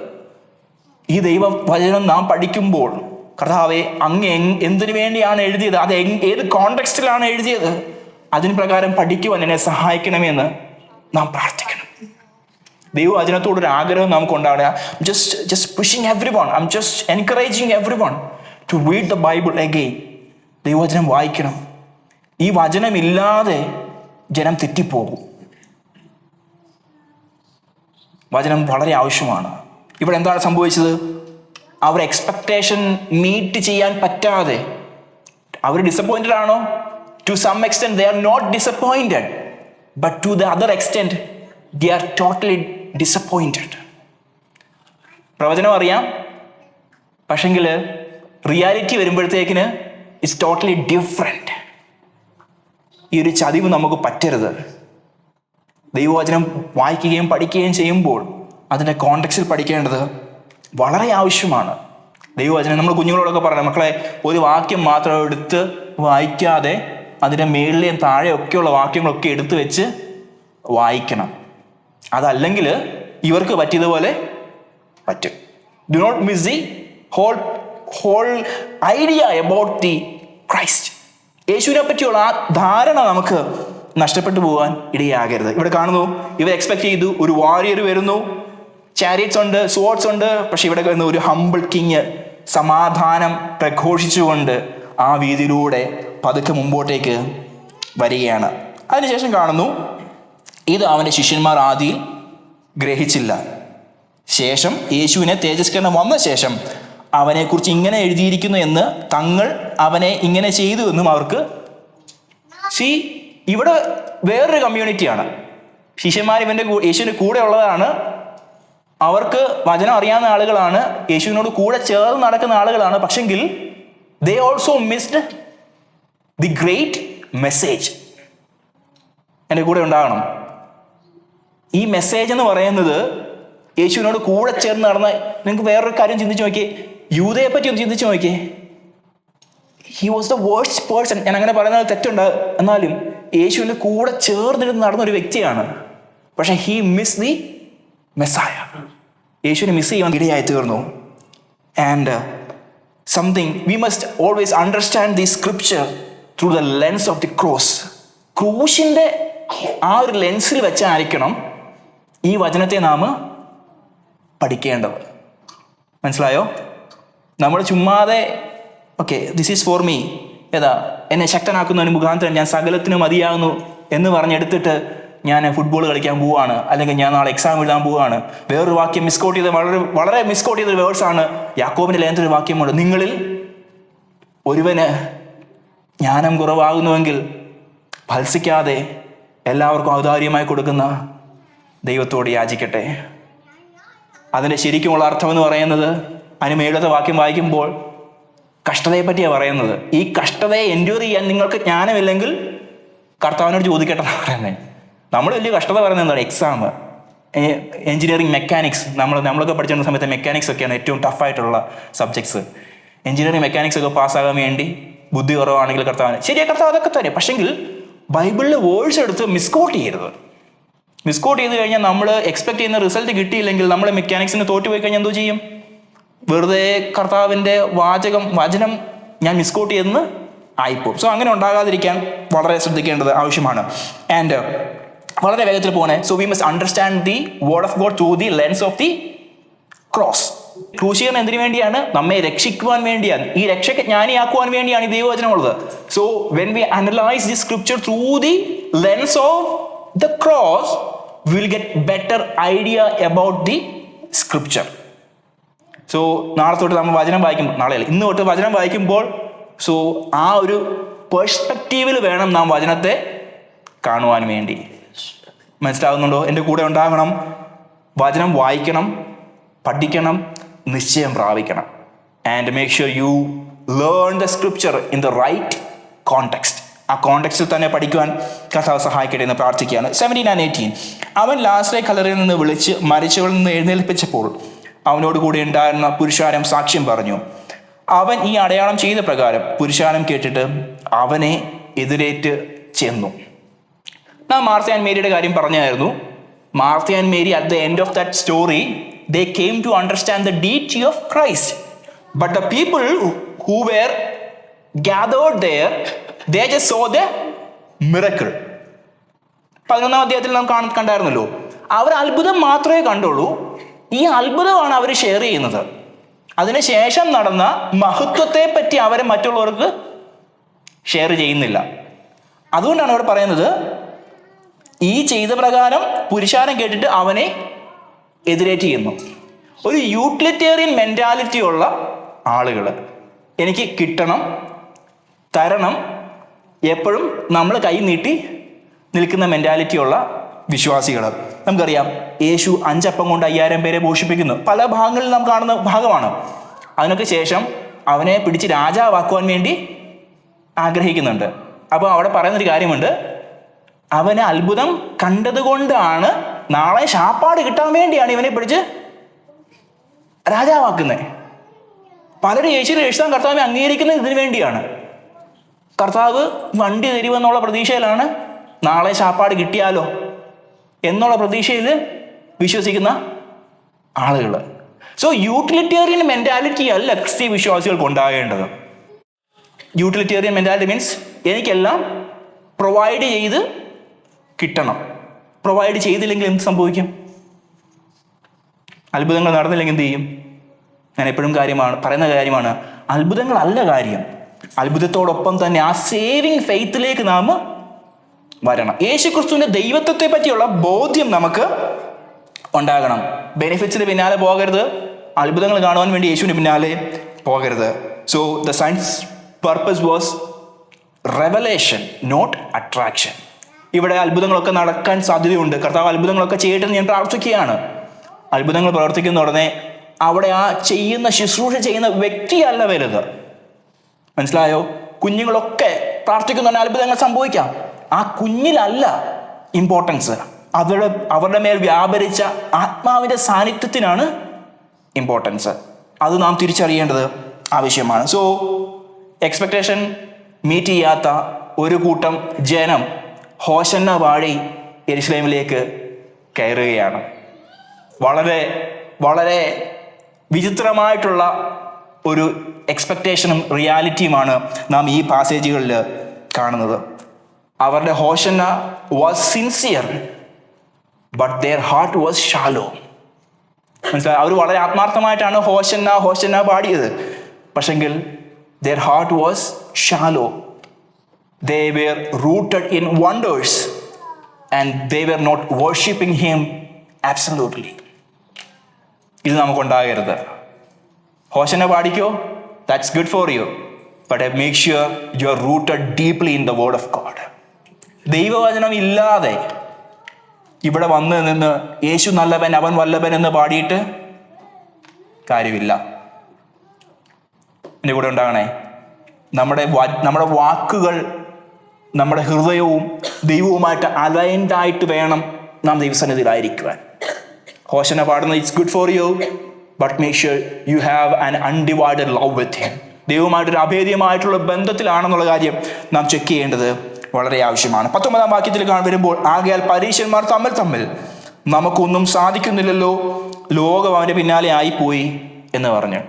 ഈ ദൈവവചനം നാം പഠിക്കുമ്പോൾ കർത്താവെ, അങ്ങ് എന്തിനു വേണ്ടിയാണ് എഴുതിയത്, അത് ഏത് കോണ്ടെക്സ്റ്റിലാണ് എഴുതിയത്, അതിന് പ്രകാരം പഠിക്കുവാൻ എന്നെ സഹായിക്കണമെന്ന് നാം പ്രാർത്ഥിക്കണം. ദൈവവചനത്തോടൊരു ആഗ്രഹം നമുക്കുണ്ടാവുക. Just pushing everyone, I'm just encouraging everyone to read the Bible again. ദൈവവചനം വായിക്കണം. ഈ വചനമില്ലാതെ ജനം തെറ്റിപ്പോകും. വചനം വളരെ ആവശ്യമാണ്. ഇവിടെ എന്താണ് സംഭവിച്ചത്? അവർ എക്സ്പെക്ടേഷൻ മീറ്റ് ചെയ്യാൻ പറ്റാതെ അവർ ഡിസപ്പോയിന്റഡ് ആണോ? To some extent they are not disappointed, but to the other extent they are totally disappointed. പ്രവചനം അറിയാം, പക്ഷെങ്കിൽ റിയാലിറ്റി വരുമ്പോഴത്തേക്കിന് ഇറ്റ്സ് ടോട്ടലി ഡിഫറെൻറ്റ്. ഈ ഒരു ചതിവ് നമുക്ക് പറ്റരുത്. ദൈവവചനം വായിക്കുകയും പഠിക്കുകയും ചെയ്യുമ്പോൾ അതിൻ്റെ കോണ്ടെക്സ്റ്റിൽ പഠിക്കേണ്ടത് വളരെ ആവശ്യമാണ്. ദൈവവചനം നമ്മൾ കുഞ്ഞുങ്ങളോടൊക്കെ പറയണം, മക്കളെ ഒരു വാക്യം മാത്രം എടുത്ത് വായിക്കാതെ അതിൻ്റെ മേളിലെയും താഴെയൊക്കെയുള്ള വാക്യങ്ങളൊക്കെ എടുത്തു വെച്ച് വായിക്കണം. അതല്ലെങ്കിൽ ഇവർക്ക് പറ്റിയതുപോലെ പറ്റും. Do not miss the whole idea about the Christ. യേശുവിനെ പറ്റിയുള്ള ആ ധാരണ നമുക്ക് നഷ്ടപ്പെട്ടു പോകാൻ ഇടയാകരുത്. ഇവിടെ കാണുന്നു, ഇവർ എക്സ്പെക്ട് ചെയ്തു ഒരു വാരിയർ വരുന്നു, ചാരിയറ്റ്സ് ഉണ്ട്, സ്വാർഡ്സ് ഉണ്ട്. പക്ഷെ ഇവിടെ വരുന്ന ഒരു ഹംബിൾ കിങ് സമാധാനം പ്രഘോഷിച്ചുകൊണ്ട് ആ വീതിയിലൂടെ പതുക്കെ മുമ്പോട്ടേക്ക് വരികയാണ്. അതിനുശേഷം കാണുന്നു, ഇത് അവൻ്റെ ശിഷ്യന്മാർ ആദിയിൽ ഗ്രഹിച്ചില്ല. ശേഷം യേശുവിനെ തേജസ്കരണം വന്ന ശേഷം അവനെക്കുറിച്ച് ഇങ്ങനെ എഴുതിയിരിക്കുന്നു എന്ന് തങ്ങൾ അവനെ ഇങ്ങനെ ചെയ്തു എന്നും അവർക്ക്. ഇവിടെ വേറൊരു കമ്മ്യൂണിറ്റിയാണ്. ശിഷ്യന്മാർ യേശുവിൻ്റെ കൂടെ ഉള്ളതാണ്. അവർക്ക് വചനം അറിയാവുന്ന ആളുകളാണ്, യേശുവിനോട് കൂടെ ചേർന്ന് നടക്കുന്ന ആളുകളാണ്. പക്ഷെങ്കിൽ they also missed the great message. എൻ്റെ കൂടെ ഉണ്ടാകണം. ഈ മെസ്സേജ് എന്ന് പറയുന്നത് യേശുവിനോട് കൂടെ ചേർന്ന് നടന്ന, നിങ്ങൾക്ക് വേറൊരു കാര്യം ചിന്തിച്ച് നോക്കിയേ, യൂദയെ പറ്റി ഒന്ന് ചിന്തിച്ച് നോക്കിയേ. He was the worst person. ഞാൻ അങ്ങനെ പറയുന്നത് തെറ്റുണ്ട്, എന്നാലും യേശുവിൻ്റെ കൂടെ ചേർന്നിരുന്ന് നടന്ന ഒരു വ്യക്തിയാണ്. പക്ഷെ ഹി മിസ് ദി മെസ്സായ. യേശുവിനെ മിസ് ചെയ്യാൻ ഇടയായി തീർന്നു. And something we must always understand the scripture through the lens of the cross. ക്രൂശിൻ്റെ ആ ഒരു ലെൻസിൽ വെച്ചായിരിക്കണം ഈ വചനത്തെ നാം പഠിക്കേണ്ടത്. മനസ്സിലായോ? നമ്മൾ ചുമ്മാതെ okay this is for me, ഏതാ എന്നെ ശക്തനാക്കുന്നതിന് മുഖാന്തരം ഞാൻ സകലത്തിന് മതിയാകുന്നു എന്ന് പറഞ്ഞെടുത്തിട്ട് ഞാൻ ഫുട്ബോൾ കളിക്കാൻ പോവുകയാണ്, അല്ലെങ്കിൽ ഞാൻ നാളെ എക്സാം എഴുതാൻ പോവുകയാണ്. വേറൊരു വാക്യം മിസ്കോട്ട് ചെയ്ത് വളരെ മിസ്കോട്ട് ചെയ്തൊരു വേർഡ്സാണ് യാക്കോബിൻ്റെ ലേഖനത്തിൽ ഒരു വാക്യമുണ്ട്, നിങ്ങളിൽ ഒരുവന് ജ്ഞാനം കുറവാകുന്നുവെങ്കിൽ ഭത്സിക്കാതെ എല്ലാവർക്കും ഔദാര്യമായി കൊടുക്കുന്ന ദൈവത്തോട് യാചിക്കട്ടെ. അതിൻ്റെ ശരിക്കുമുള്ള അർത്ഥമെന്ന് പറയുന്നത്, അതിന് മേളത്തെ വാക്യം വായിക്കുമ്പോൾ കഷ്ടതയെ പറ്റിയാണ് പറയുന്നത്. ഈ കഷ്ടതയെ എൻഡ്യൂർ ചെയ്യാൻ നിങ്ങൾക്ക് ജ്ഞാനമില്ലെങ്കിൽ കർത്താവിനോട് ചോദിക്കട്ടെ എന്നാണ് പറയുന്നത്. നമ്മൾ വലിയ കഷ്ടത പറയുന്നത് എന്താണ്? Exam, engineering, mechanics. നമ്മളൊക്കെ പഠിച്ചിരുന്ന സമയത്ത് മെക്കാനിക്സ് ഒക്കെയാണ് ഏറ്റവും ടഫായിട്ടുള്ള സബ്ജക്ട്സ്. എഞ്ചിനീയറിംഗ് മെക്കാനിക്സ് ഒക്കെ പാസ്സാകാൻ വേണ്ടി ബുദ്ധി കുറവാണെങ്കിൽ കർത്താവിന് ശരിയാ, കർത്താവ് അതൊക്കെ തന്നെ. പക്ഷെങ്കിൽ ബൈബിളിലെ വേർഡ്സ് എടുത്ത് മിസ്കോട്ട് ചെയ്യരുത്. മിസ്കോട്ട് ചെയ്ത് കഴിഞ്ഞാൽ നമ്മൾ എക്സ്പെക്ട് ചെയ്യുന്ന റിസൾട്ട് കിട്ടിയില്ലെങ്കിൽ നമ്മൾ മെക്കാനിക്സിന് തോറ്റുപോയി കഴിഞ്ഞാൽ എന്തോ ചെയ്യും? വെറുതെ കർത്താവിൻ്റെ വചനം ഞാൻ മിസ്കോട്ട് ചെയ്തെന്ന് ആയിപ്പോവും. സോ അങ്ങനെ ഉണ്ടാകാതിരിക്കാൻ വളരെ ശ്രദ്ധിക്കേണ്ടത് ആവശ്യമാണ്. ആൻഡ് വളരെ വേഗത്തിൽ പോകണേ. So we must understand the word of God through the lens of the cross. ക്രൂശീകരണം എന്തിനു വേണ്ടിയാണ്? നമ്മെ രക്ഷിക്കുവാൻ വേണ്ടിയാണ്. ഈ രക്ഷയ്ക്ക് ജ്ഞാനിയാക്കുവാൻ വേണ്ടിയാണ് ഈ ദൈവവചനമുള്ളത്. So when we analyse the scripture through the lens of the cross we will get better idea about the scripture. So നാളെ തൊട്ട് നമ്മൾ വചനം വായിക്കുമ്പോൾ, നാളെയല്ല ഇന്ന് തൊട്ട് വചനം വായിക്കുമ്പോൾ, സോ ആ ഒരു പെർസ്പെക്റ്റീവിൽ വേണം നാം വചനത്തെ കാണുവാൻ വേണ്ടി. മനസ്സിലാകുന്നുണ്ടോ? എൻ്റെ കൂടെ ഉണ്ടാകണം. വചനം വായിക്കണം, പഠിക്കണം, നിശ്ചയം പ്രാപിക്കണം. And make sure you learn the scripture in the right context. ആ കോണ്ടെക്സ്റ്റിൽ തന്നെ പഠിക്കുവാൻ കർത്താവ് സഹായിക്കട്ടെ എന്ന് പ്രാർത്ഥിക്കുകയാണ്. 17 and 18. അവൻ ലാസറെ കല്ലറയിൽ നിന്ന് വിളിച്ച് മരിച്ചവരിൽ നിന്ന് എഴുന്നേൽപ്പിച്ചപ്പോൾ അവനോട് കൂടി ഉണ്ടായിരുന്ന പുരുഷാരം സാക്ഷ്യം പറഞ്ഞു. അവൻ ഈ അടയാളം ചെയ്ത പ്രകാരം പുരുഷാരം കേട്ടിട്ട് അവനെ എതിരേറ്റ് ചെന്നു. നാം മാർത്ത ആൻഡ് മേരിയുടെ കാര്യം പറഞ്ഞായിരുന്നു. Martha and Mary at the end of that story they came to understand the deity of Christ, but the people who were gathered there, they just saw the miracle. 11-ാം അധ്യായത്തിൽ നാം കണ്ടായിരുന്നല്ലോ, അവർ അത്ഭുതം മാത്രമേ കണ്ടുള്ളൂ. ഈ അത്ഭുതമാണ് അവർ ഷെയർ ചെയ്യുന്നത്. അതിനുശേഷം നടന്ന മഹത്വത്തെ പറ്റി അവരെ മറ്റുള്ളവർക്ക് ഷെയർ ചെയ്യുന്നില്ല. അതുകൊണ്ടാണ് അവർ പറയുന്നത്, ഈ ചെയ്ത പ്രകാരം പുരുഷാരം കേട്ടിട്ട് അവനെ എതിരേറ്റ് ചെയ്യുന്നു. ഒരു യൂട്ടിലിറ്റേറിയൻ മെൻറ്റാലിറ്റി ഉള്ള ആളുകൾ, എനിക്ക് കിട്ടണം, തരണം, എപ്പോഴും നമ്മൾ കൈ നീട്ടി നിൽക്കുന്ന മെൻറ്റാലിറ്റി ഉള്ള വിശ്വാസികൾ. നമുക്കറിയാം, യേശു 5 അപ്പം കൊണ്ട് 5000 പേരെ പോഷിപ്പിക്കുന്നു. പല ഭാഗങ്ങളിൽ നാം കാണുന്ന ഭാഗമാണ്. അതിനൊക്കെ ശേഷം അവനെ പിടിച്ച് രാജാവാക്കുവാൻ വേണ്ടി ആഗ്രഹിക്കുന്നുണ്ട്. അപ്പോൾ അവിടെ പറയുന്നൊരു കാര്യമുണ്ട്, അവനെ അത്ഭുതം കണ്ടതുകൊണ്ടാണ്, നാളെ ശാപ്പാട് കിട്ടാൻ വേണ്ടിയാണ് ഇവനെ പിടിച്ച് രാജാവാക്കുന്നത്. പലരും യേശുവിനെ രക്ഷിതാവും കർത്താവിനെ അംഗീകരിക്കുന്നത് ഇതിനു വേണ്ടിയാണ്. കർത്താവ് വണ്ടി തരുമെന്നുള്ള പ്രതീക്ഷയിലാണ്, നാളെ ശാപ്പാട് കിട്ടിയാലോ എന്നുള്ള പ്രതീക്ഷയിൽ വിശ്വസിക്കുന്ന ആളുകൾ. സോ യൂട്ടിലിറ്റേറിയൻ മെൻറ്റാലിറ്റി അല്ല ക്രിസ്തീയ വിശ്വാസികൾക്ക് ഉണ്ടാകേണ്ടത്. യൂട്ടിലിറ്റേറിയൻ മെൻറ്റാലിറ്റി മീൻസ് എനിക്കെല്ലാം പ്രൊവൈഡ് ചെയ്ത് കിട്ടണം. പ്രൊവൈഡ് ചെയ്തില്ലെങ്കിൽ എന്ത് സംഭവിക്കും? അത്ഭുതങ്ങൾ നടന്നില്ലെങ്കിൽ എന്ത് ചെയ്യും? ഞാൻ എപ്പോഴും പറയുന്ന കാര്യമാണ്, അത്ഭുതങ്ങളല്ല കാര്യം. അത്ഭുതത്തോടൊപ്പം തന്നെ ആ സേവിങ് ഫെയ്ത്തിലേക്ക് നാം വരണം. യേശു ക്രിസ്തുവിൻ്റെ ദൈവത്വത്തെ പറ്റിയുള്ള ബോധ്യം നമുക്ക് ഉണ്ടാകണം. ബെനിഫിറ്റ്സിന് പിന്നാലെ പോകരുത്, അത്ഭുതങ്ങൾ കാണുവാൻ വേണ്ടി യേശുവിന് പിന്നാലെ പോകരുത്. So the science purpose was revelation, not attraction. ഇവിടെ അത്ഭുതങ്ങളൊക്കെ നടക്കാൻ സാധ്യതയുണ്ട്. കർത്താവ് അത്ഭുതങ്ങളൊക്കെ ചെയ്യട്ടെ ഞാൻ പ്രാർത്ഥിക്കുകയാണ്. അത്ഭുതങ്ങൾ പ്രവർത്തിക്കുന്ന ഉടനെ അവിടെ ആ ചെയ്യുന്ന ശുശ്രൂഷ ചെയ്യുന്ന വ്യക്തിയല്ല വലുത്. മനസ്സിലായോ? കുഞ്ഞുങ്ങളൊക്കെ പ്രാർത്ഥിക്കുന്ന അത്ഭുതങ്ങൾ സംഭവിക്കാം. ആ കുഞ്ഞിലല്ല ഇമ്പോർട്ടൻസ്, അവരുടെ മേൽ വ്യാപരിച്ച ആത്മാവിൻ്റെ സാന്നിധ്യത്തിനാണ് ഇമ്പോർട്ടൻസ്. അത് നാം തിരിച്ചറിയേണ്ടത് ആവശ്യമാണ്. സോ എക്സ്പെക്ടേഷൻ മീറ്റ് ചെയ്യാത്ത ഒരു കൂട്ടം ജനം ഹോശന്ന പാടി യെരുശലേമിലേക്ക് കയറുകയാണ്. വളരെ വളരെ വിചിത്രമായിട്ടുള്ള ഒരു എക്സ്പെക്ടേഷനും റിയാലിറ്റിയുമാണ് നാം ഈ പാസേജുകളിൽ കാണുന്നത്. അവരുടെ hosanna was sincere, but their heart was shallow. മനസ്സിലായി? അവർ വളരെ ആത്മാർത്ഥമായിട്ടാണ് ഹോശന്ന പാടിയത്. പക്ഷെങ്കിൽ their heart was shallow. They were rooted in wonders and they were not worshipping him absolutely. ഇത് നമുക്കുണ്ടാകരുത്. ഹോശന്ന പാടിക്കോ, that's good for you, but make sure you are rooted deeply in the word of God. ദൈവവചനം ഇല്ലാതെ ഇവിടെ വന്ന് നിന്ന് യേശു നല്ലവൻ അവൻ വല്ലഭൻ എന്ന് പാടിയിട്ട് കാര്യമില്ല. എൻ്റെ കൂടെ ഉണ്ടാകണേ. നമ്മുടെ വാക്കുകൾ നമ്മുടെ ഹൃദയവും ദൈവവുമായിട്ട് അലൈൻഡായിട്ട് വേണം നാം ദൈവസന്നിധിയിലായിരിക്കുവാൻ. ഹോശന്ന പാടുന്നത് it's good for you, but make sure you have an undivided love with him. ദൈവവുമായിട്ടൊരു അഭേദ്യമായിട്ടുള്ള ബന്ധത്തിലാണെന്നുള്ള കാര്യം നാം ചെക്ക് ചെയ്യേണ്ടത് വളരെ ആവശ്യമാണ്. 19-ാം വാക്യത്തിൽ വരുമ്പോൾ, ആകയാൽ പരീശന്മാർ തമ്മിൽ നമുക്കൊന്നും സാധിക്കുന്നില്ലല്ലോ, ലോകം അവൻ്റെ പിന്നാലെ ആയിപ്പോയി എന്ന് പറഞ്ഞു.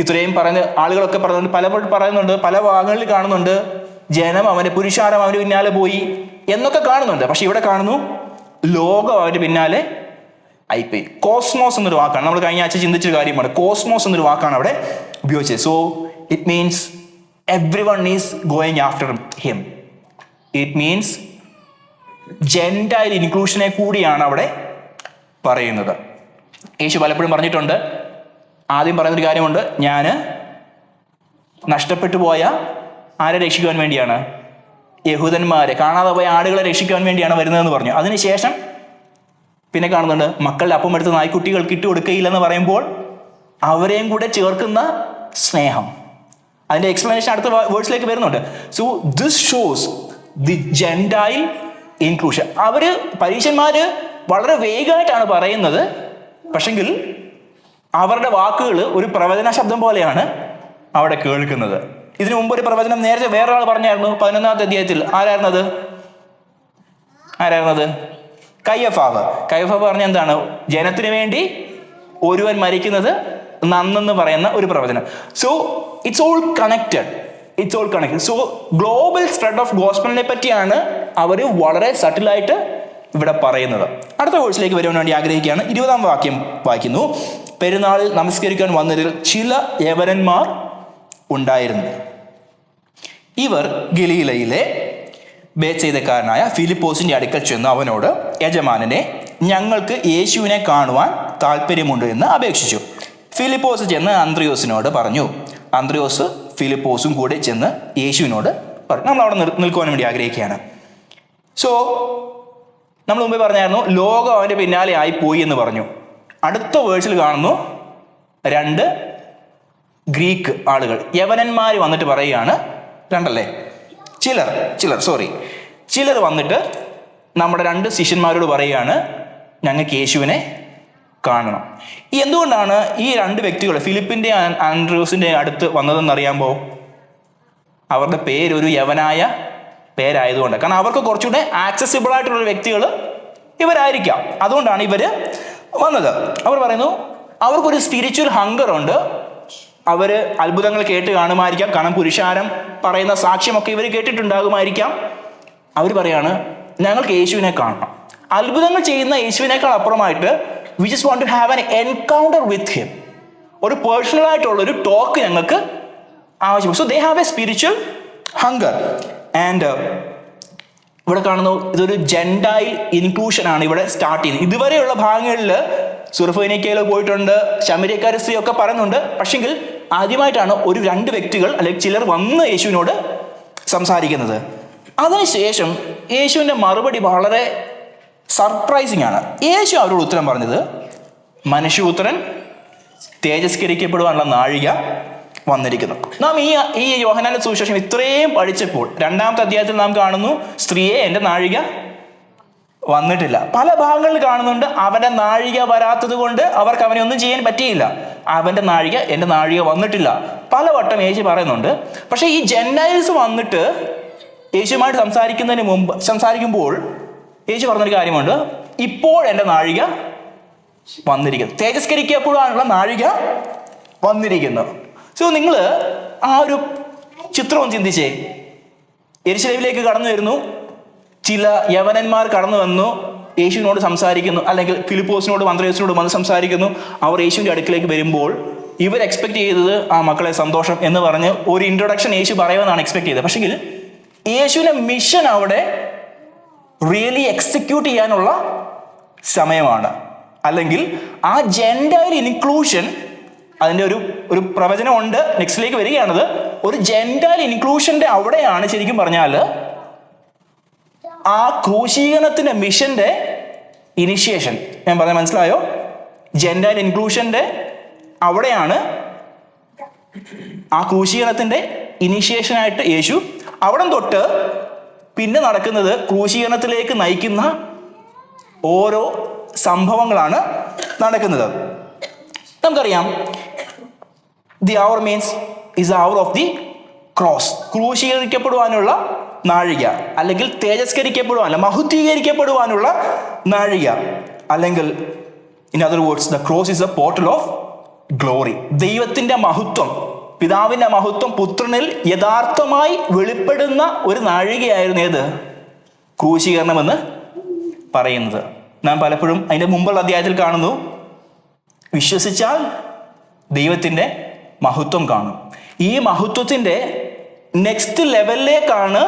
ഇത്രയും പറഞ്ഞ് ആളുകളൊക്കെ പറയുന്നുണ്ട്, പലപ്പോഴും പറയുന്നുണ്ട്, പല ഭാഗങ്ങളിൽ കാണുന്നുണ്ട്, ജനം അവൻ്റെ പുരുഷാരം അവൻ്റെ പിന്നാലെ പോയി എന്നൊക്കെ കാണുന്നുണ്ട്. പക്ഷെ ഇവിടെ കാണുന്നു ലോകം അവൻ്റെ പിന്നാലെ ആയിപ്പോയി. കോസ്മോസ് എന്നൊരു വാക്കാണ്, നമ്മൾ കഴിഞ്ഞ ആഴ്ച ചിന്തിച്ചൊരു കാര്യമാണ്. കോസ്മോസ് എന്നൊരു വാക്കാണ് അവിടെ ഉപയോഗിച്ചത്. So it means everyone is going after him. It means gentile ഇൻക്ലൂഷനെ കൂടിയാണ് അവിടെ പറയുന്നത്. യേശു പലപ്പോഴും പറഞ്ഞിട്ടുണ്ട്, ആദ്യം പറയുന്നൊരു കാര്യമുണ്ട്, ഞാൻ നഷ്ടപ്പെട്ടു പോയ ആരെ രക്ഷിക്കുവാൻ വേണ്ടിയാണ്? യഹൂദന്മാരെ, കാണാതെ പോയ ആടുകളെ രക്ഷിക്കുവാൻ വേണ്ടിയാണ് വരുന്നതെന്ന് പറഞ്ഞു. അതിനുശേഷം പിന്നെ കാണുന്നുണ്ട്, മക്കളുടെ അപ്പം എടുത്ത് നായ്ക്കുട്ടികൾക്ക് ഇട്ട് കൊടുക്കുകയില്ലെന്ന് പറയുമ്പോൾ അവരെയും കൂടെ ചേർക്കുന്ന സ്നേഹം. അതിൻ്റെ എക്സ്പ്ലനേഷൻ അടുത്ത വേർഡ്സിലേക്ക് വരുന്നുണ്ട്. So this shows the gentile inclusion. പരീശന്മാർ വളരെ വേഗമായിട്ടാണ് പറയുന്നത്, പക്ഷെങ്കിൽ അവരുടെ വാക്കുകൾ ഒരു പ്രവചന ശബ്ദം പോലെയാണ് അവിടെ കേൾക്കുന്നത്. ഇതിനു മുമ്പ് ഒരു പ്രവചനം നേരത്തെ വേറൊരാൾ പറഞ്ഞായിരുന്നു 11-ാമത്തെ അധ്യായത്തിൽ. ആരായിരുന്നത്? കയ്യഫാവ് പറഞ്ഞ എന്താണ്? ജനത്തിന് വേണ്ടി ഒരുവൻ മരിക്കുന്നത് നന്നെന്ന് പറയുന്ന ഒരു പ്രവചനം. So it's all connected. So global spread of ഗോസ്പലിനെ പറ്റിയാണ് അവർ വളരെ സട്ടിലായിട്ട് ഇവിടെ പറയുന്നത്. അടുത്ത കോഴ്സിലേക്ക് വരുവാൻ വേണ്ടി ആഗ്രഹിക്കുകയാണ്. 20-ാം വാക്യം വായിക്കുന്നു. പെരുന്നാളിൽ നമസ്കരിക്കാൻ വന്നതിൽ ചില യവനന്മാർ ഉണ്ടായിരുന്നു. ഇവർ ഗലീലയിലെ ബേത്സയിദക്കാരനായ ഫിലിപ്പോസിന്റെ അടുക്കൽ ചെന്ന് അവനോട്, യജമാനനെ, ഞങ്ങൾക്ക് യേശുവിനെ കാണുവാൻ താല്പര്യമുണ്ട് എന്ന് അപേക്ഷിച്ചു. ഫിലിപ്പോസ് ചെന്ന് അന്ത്രയോസിനോട് പറഞ്ഞു. അന്ത്രയോസ് ഫിലിപ്പോസും കൂടെ ചെന്ന് യേശുവിനോട് പറഞ്ഞു. നമ്മൾ അവിടെ നിൽക്കുവാൻ വേണ്ടി ആഗ്രഹിക്കുകയാണ്. സോ നമ്മൾ മുമ്പേ പറഞ്ഞായിരുന്നു, ലോകം അവൻ്റെ പിന്നാലെ ആയിപ്പോയി എന്ന് പറഞ്ഞു. അടുത്ത വേഴ്സിൽ കാണുന്നു 2 ഗ്രീക്ക് ആളുകൾ, യവനന്മാർ വന്നിട്ട് പറയുകയാണ്, 2 അല്ലേ, ചിലർ വന്നിട്ട് നമ്മുടെ 2 ശിഷ്യന്മാരോട് പറയുകയാണ്, ഞങ്ങൾക്ക് യേശുവിനെ കാണണം. എന്തുകൊണ്ടാണ് ഈ 2 വ്യക്തികൾ ഫിലിപ്പിൻ്റെ ആൻഡ്രൂസിൻ്റെ അടുത്ത് വന്നതെന്ന് അറിയാമോ? അവരുടെ പേരൊരു യവനായ പേരായതുകൊണ്ട്. കാരണം അവർക്ക് കുറച്ചുകൂടെ ആക്സസിബിൾ ആയിട്ടുള്ള വ്യക്തികൾ ഇവരായിരിക്കാം. അതുകൊണ്ടാണ് ഇവർ വന്നത്. അവർ പറയുന്നു, അവർക്കൊരു സ്പിരിച്വൽ ഹങ്കർ ഉണ്ട്. അവർ അത്ഭുതങ്ങൾ കേട്ട് കാണുമായിരിക്കാം. കാരണം പുരുഷാരം പറയുന്ന സാക്ഷ്യമൊക്കെ ഇവർ കേട്ടിട്ടുണ്ടാകുമായിരിക്കാം. അവർ പറയാണ്, ഞങ്ങൾക്ക് യേശുവിനെ കാണണം. അത്ഭുതങ്ങൾ ചെയ്യുന്ന യേശുവിനേക്കാൾ അപ്പുറമായിട്ട് we just want to have an encounter with him. ഒരു പേഴ്സണൽ ആയിട്ടുള്ള ഒരു ടോക്ക് ഞങ്ങൾക്ക് ആവശ്യമാണ്. So they have a spiritual hunger. And ഇവിടെ കാണുന്നു, ഇതൊരു ജെൻഡൈൽ ഇൻക്ലൂഷൻ ആണ് ഇവിടെ സ്റ്റാർട്ട് ചെയ്യുന്നത്. ഇതുവരെയുള്ള ഭാഗങ്ങളിൽ സുർഫോനിക്കയിൽ പോയിട്ടുണ്ട്, ശമരിയക്കാർ സ്ത്രീ ഒക്കെ പറയുന്നുണ്ട്. പക്ഷെങ്കിൽ ആദ്യമായിട്ടാണ് ഒരു 2 വ്യക്തികൾ അല്ലെങ്കിൽ ചിലർ വന്ന് യേശുവിനോട് സംസാരിക്കുന്നത്. അതിനുശേഷം യേശുവിൻ്റെ മറുപടി വളരെ സർപ്രൈസിങ് ആണ്. യേശു അവരോട് ഉത്തരം പറഞ്ഞത്, മനുഷ്യപുത്രൻ തേജസ്കരിക്കപ്പെടുവാനുള്ള നാഴിക വന്നിരിക്കുന്നു. നാം ഈ യോഹന്നാന്റെ സുവിശേഷം ഇത്രയും പഠിച്ചപ്പോൾ 2-ാമത്തെ അധ്യായത്തിൽ നാം കാണുന്നു, സ്ത്രീയെ, എൻ്റെ നാഴിക വന്നിട്ടില്ല. പല ഭാഗങ്ങളിൽ കാണുന്നുണ്ട്, അവൻ്റെ നാഴിക വരാത്തത് കൊണ്ട് അവർക്ക് അവനെ ഒന്നും ചെയ്യാൻ പറ്റിയില്ല. അവൻ്റെ നാഴിക, എൻ്റെ നാഴിക വന്നിട്ടില്ല, പലവട്ടം യേശു പറയുന്നുണ്ട്. പക്ഷേ ഈ ജെൻഡൈൽസ് വന്നിട്ട് യേശുവുമായിട്ട് സംസാരിക്കുമ്പോൾ യേശു പറഞ്ഞൊരു കാര്യമുണ്ട്, ഇപ്പോൾ എൻ്റെ നാഴിക വന്നിരിക്കുന്നു, തേജസ്കരിക്കപ്പെടാനുള്ള നാഴിക വന്നിരിക്കുന്നു. സോ നിങ്ങൾ ആ ഒരു ചിത്രം ചിന്തിച്ചേ. യെരുശലേമിലേക്ക് കടന്നു വരുന്നു, ചില യവനന്മാർ കടന്നു വന്നു, യേശുവിനോട് സംസാരിക്കുന്നു, അല്ലെങ്കിൽ ഫിലിപ്പോസിനോടും അന്ത്രയോസിനോടും വന്ന് സംസാരിക്കുന്നു. അവർ യേശുവിൻ്റെ അടുക്കിലേക്ക് വരുമ്പോൾ ഇവർ എക്സ്പെക്ട് ചെയ്തത്, ആ മക്കളെ സന്തോഷം എന്ന് പറഞ്ഞ് ഒരു ഇൻട്രൊഡക്ഷൻ യേശു പറയുമെന്നാണ് എക്സ്പെക്ട് ചെയ്തത്. പക്ഷെങ്കിൽ യേശുവിൻ്റെ മിഷൻ അവിടെ റിയലി എക്സിക്യൂട്ട് ചെയ്യാനുള്ള സമയമാണ്. അല്ലെങ്കിൽ ആ ജെൻഡർ ഇൻക്ലൂഷൻ, അതിൻ്റെ ഒരു പ്രവചനമുണ്ട്, നെക്സ്റ്റിലേക്ക് വരികയാണത്. ഒരു ജെൻഡർ ഇൻക്ലൂഷൻ്റെ അവിടെയാണ് ശരിക്കും പറഞ്ഞാൽ ആ ക്രൂശീകരണത്തിൻ്റെ മിഷൻ്റെ ഇനിഷ്യേഷൻ. ഞാൻ പറഞ്ഞ മനസ്സിലായോ? ജെൻഡർ ഇൻക്ലൂഷൻ്റെ അവിടെയാണ് ആ ക്രൂശീകരണത്തിൻ്റെ ഇനിഷ്യേഷനായിട്ട് യേശു. അവിടെ തൊട്ട് പിന്നെ നടക്കുന്നത് ക്രൂശീകരണത്തിലേക്ക് നയിക്കുന്ന ഓരോ സംഭവങ്ങളാണ് നടക്കുന്നത്. നമുക്കറിയാം, the hour means is hour of the cross. ക്രൂശീകരിക്കപ്പെടുവാനുള്ള നാഴിക, അല്ലെങ്കിൽ തേജസ്കരിക്കപ്പെടുവാനുള്ള, മഹുദ്ധീകരിക്കപ്പെടുവാനുള്ള നാഴിക, അല്ലെങ്കിൽ in other words the cross is a portal of glory. ദൈവത്തിൻ്റെ മഹത്വം, പിതാവിൻ്റെ മഹത്വം പുത്രനിൽ യഥാർത്ഥമായി വെളിപ്പെടുന്ന ഒരു നാഴികയായിരുന്നു ഏത്? ക്രൂശീകരണമെന്ന് പറയുന്നത്. നാം പലപ്പോഴും അതിൻ്റെ മുമ്പുള്ള അധ്യായത്തിൽ കാണുന്നു, വിശ്വസിച്ചാൽ ദൈവത്തിൻ്റെ മഹത്വം കാണും. ഈ മഹത്വത്തിൻ്റെ നെക്സ്റ്റ് ലെവലിലേക്കാണ്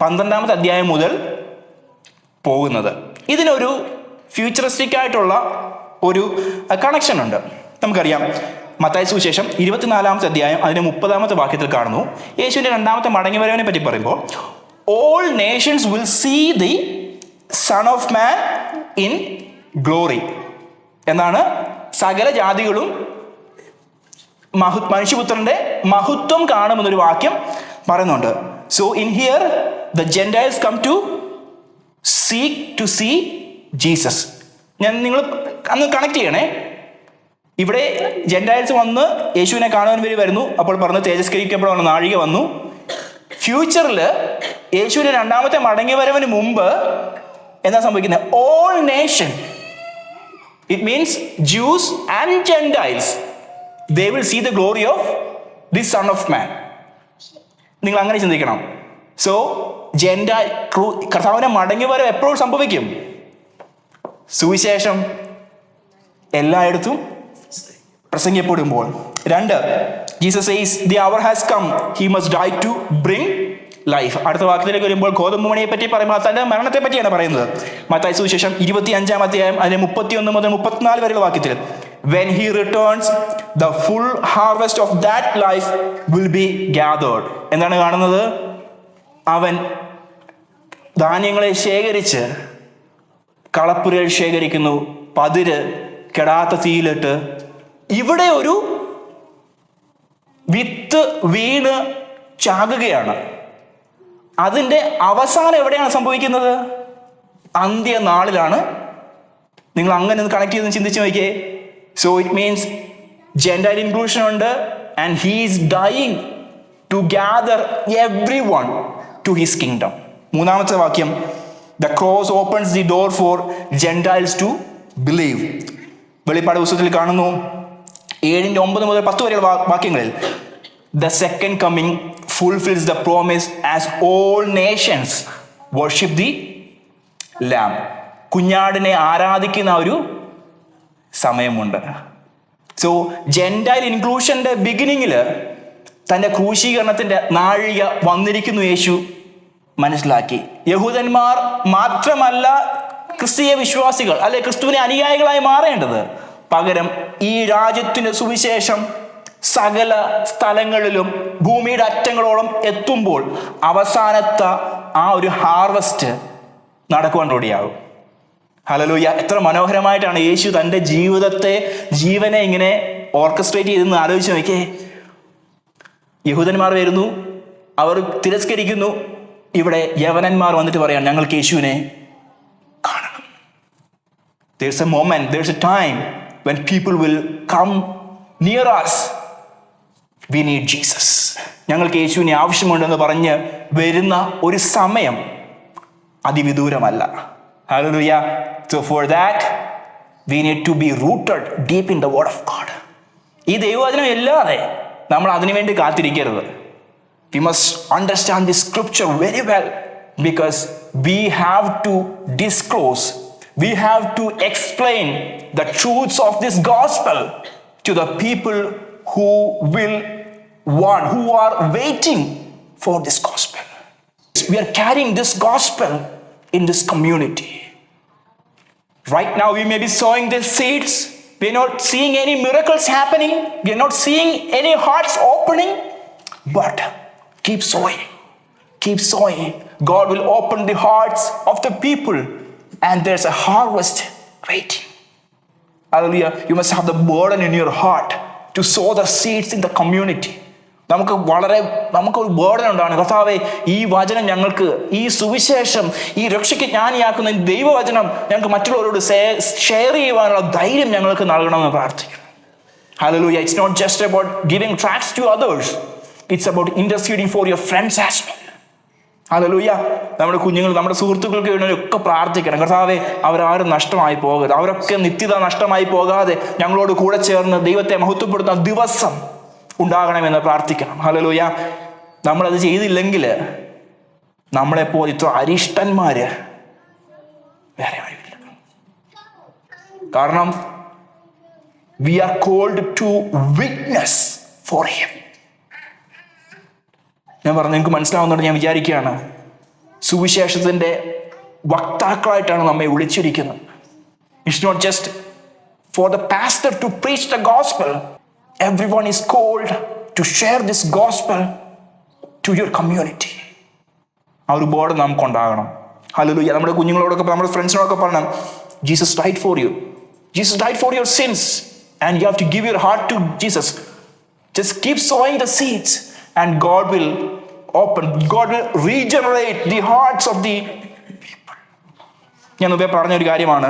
12-ാമത്തെ അധ്യായം മുതൽ പോകുന്നത്. ഇതിനൊരു ഫ്യൂച്ചറിസ്റ്റിക് ആയിട്ടുള്ള ഒരു കണക്ഷൻ ഉണ്ട്. നമുക്കറിയാം, മത്തായി സുവിശേഷം 24-ാമത്തെ അധ്യായം അതിൻ്റെ 30-ാമത്തെ വാക്യത്തിൽ കാണുന്നു, യേശുവിൻ്റെ 2ാമത്തെ മടങ്ങിവരവിനെ പറ്റി പറയുമ്പോൾ, all nations will see the son of man in glory എന്നാണ്. സകല ജാതികളും മനുഷ്യപുത്രന്റെ മഹത്വം കാണുമെന്നൊരു വാക്യം പറയുന്നുണ്ട്. So in here the Gentiles come to seek to see Jesus. ഞാൻ നിങ്ങൾ അന്ന് കണക്ട് ചെയ്യണേ. ഇവിടെ ജെൻഡൈൽസ് വന്ന് യേശുവിനെ കാണുവാൻ വേണ്ടി വരുന്നു. അപ്പോൾ പറഞ്ഞു തേജസ്കരിക്കപ്പെടുന്ന നാഴിക വന്നു. ഫ്യൂച്ചറിൽ യേശുവിൻ്റെ 2ാമത്തെ മടങ്ങിവരവിന് മുമ്പ് എന്താ സംഭവിക്കുന്നത്? All nation, it means Jews and Gentiles, they will see the glory of the son of മാൻ. നിങ്ങൾ അങ്ങനെ ചിന്തിക്കണം. സോ ജെൻഡായി കർത്താവിനെ മടങ്ങി വരെ എപ്പോഴും സംഭവിക്കും. സുവിശേഷം എല്ലായിടത്തും പ്രസംഗിക്കപ്പെടുമ്പോൾ. 2, Jesus says the hour has come, he must die to bring life. അടുത്ത വാക്യത്തിലേക്ക് വരുമ്പോൾ ഗോതമ്പ് മണിയെ പറ്റി പറയുമ്പോൾ തന്റെ മരണത്തെ പറ്റിയാണ് പറയുന്നത്. മത്തായി സുവിശേഷം 25-ാം അധ്യായം അതിലെ 31 മുതൽ 34 വരെയുള്ള വാക്യത്തിൽ, when he returns the full harvest of that life will be gathered. എന്താണ് കാണുന്നത്? അവൻ ധാന്യങ്ങളെ ശേഖരിച്ച് കളപ്പുരയിൽ ശേഖരിക്കുന്നു, പതിര് കെടാത്ത തീയിലിട്ട്. ഇവിടെ ഒരു വിത്ത് വീണ് ചാകുകയാണ്. അതിൻ്റെ അവസാനം എവിടെയാണ് സംഭവിക്കുന്നത്? അന്ത്യനാളിലാണ്. നിങ്ങൾ അങ്ങനെ ഒന്ന് കണക്ട് ചെയ്ത് ചിന്തിച്ച് നോക്കിയേ. So it means gender inclusion ഉണ്ട്, and he is dying to gather everyone to his kingdom. 3-ാമത്തെ വാക്യം, the cross opens the door for gentiles to believe. വെളിപ്പാട് പുസ്തകത്തിൽ കാണുന്നു 7:9 മുതൽ 10 വരെയുള്ള വാക്യങ്ങളിൽ, the second coming fulfills the promise as all nations worship the lamb. കുഞ്ഞാടിനെ ആരാധിക്കുന്ന ഒരു സമയമുണ്ട്. സോ ജെൻഡൈൽ ഇൻക്ലൂഷന്റെ ബിഗിനിങ്ങിൽ തൻ്റെ ക്രൂശീകരണത്തിന്റെ നാഴിക വന്നിരിക്കുന്നു യേശു മനസ്സിലാക്കി. യഹൂദന്മാർ മാത്രമല്ല ക്രിസ്തീയ വിശ്വാസികൾ അല്ലെ ക്രിസ്തുവിനെ അനുയായികളായി മാറേണ്ടത്. പകരം ഈ രാജ്യത്തിന്റെ സുവിശേഷം സകല സ്ഥലങ്ങളിലും ഭൂമിയുടെ അറ്റങ്ങളോളം എത്തുമ്പോൾ അവസാനത്തെ ആ ഒരു ഹാർവസ്റ്റ് നടക്കുവാൻ റെഡിയാകും. ഹല്ലേലൂയ! എത്ര മനോഹരമായിട്ടാണ് യേശു തൻ്റെ ജീവനെ ഇങ്ങനെ ഓർക്കസ്ട്രേറ്റ് ചെയ്തെന്ന് ആലോചിച്ച് നോക്കിയേ. യഹൂദന്മാർ വരുന്നു, അവർ തിരസ്കരിക്കുന്നു. ഇവിടെ യവനന്മാർ വന്നിട്ട് പറയാം, ഞങ്ങൾക്ക് യേശുവിനെ കാണണം. There's a moment, there's a time when people will come near us. We need Jesus. ഞങ്ങൾക്ക് യേശുവിനെ ആവശ്യമുണ്ടെന്ന് പറഞ്ഞ് വരുന്ന ഒരു സമയം അതിവിദൂരമല്ല. Hallelujah. So for that we need to be rooted deep in the word of God. ഈ ദൈവവചനം ഇല്ലാതെ നമ്മൾ അതിനുവേണ്ടി കാത്തിരിക്കരുത്. We must understand this scripture very well, because we have to disclose, we have to explain the truths of this gospel to the people who are waiting for this gospel. We are carrying this gospel in this community. Right now we may be sowing these seeds. We are not seeing any miracles happening. We are not seeing any hearts opening. But keep sowing. Keep sowing. God will open the hearts of the people, and there's a harvest waiting. Hallelujah. You must have the burden in your heart to sow the seeds in the community. നമുക്കൊരു ബേർഡൻ ഉണ്ടാണ്. കർത്താവേ, ഈ വചനം ഞങ്ങൾക്ക്, ഈ സുവിശേഷം, ഈ രക്ഷയ്ക്ക് ജ്ഞാനിയാക്കുന്ന ദൈവവചനം ഞങ്ങൾക്ക് മറ്റുള്ളവരോട് ഷെയർ ചെയ്യുവാനുള്ള ധൈര്യം ഞങ്ങൾക്ക് നൽകണമെന്ന് പ്രാർത്ഥിക്കുന്നു. Hallelujah. It's not just about giving tracts to others. It's about interceding for your friends as well. Hallelujah. നമ്മുടെ കുഞ്ഞുങ്ങൾ, നമ്മുടെ സുഹൃത്തുക്കൾക്ക് വേണ്ടിയൊക്കെ പ്രാർത്ഥിക്കണം. കർത്താവേ, അവരാരും നഷ്ടമായി പോകരുത്. അവരൊക്കെ നിത്യത നഷ്ടമായി പോകാതെ ഞങ്ങളോട് കൂടെ ചേർന്ന് ദൈവത്തെ മഹത്വപ്പെടുത്തുന്ന ദിവസം ഉണ്ടാകണമെന്ന് പ്രാർത്ഥിക്കണം. ഹല്ലേലൂയ. നമ്മളത് ചെയ്തില്ലെങ്കിൽ നമ്മളെപ്പോലെ ഇത്ര അരിഷ്ടന്മാര് വേറെ ആയില്ല. കാരണം we are called to witness for him. ഞാൻ പറഞ്ഞു, നിങ്ങൾക്ക് മനസ്സിലാവുന്നുണ്ട് ഞാൻ വിചാരിക്കുകയാണ്. സുവിശേഷത്തിന്റെ വക്താക്കളായിട്ടാണ് നമ്മെ വിളിച്ചിരിക്കുന്നത്. It's not just for the pastor to preach the gospel. Everyone is called to share this gospel to your community. ആ ഒരു ബോർഡ് നമുക്കുണ്ടാകണം. ഹല്ലേലൂയ. നമ്മുടെ കുഞ്ഞുങ്ങളോടൊക്കെ, നമ്മുടെ ഫ്രണ്ട്സിനോടൊക്കെ പറയണം, Jesus died for you. Jesus died for your sins, and you have to give your heart to Jesus. Just keep sowing the seeds, and God will regenerate the hearts of the people. ഞാൻ മുമ്പേ പറഞ്ഞൊരു കാര്യമാണ്,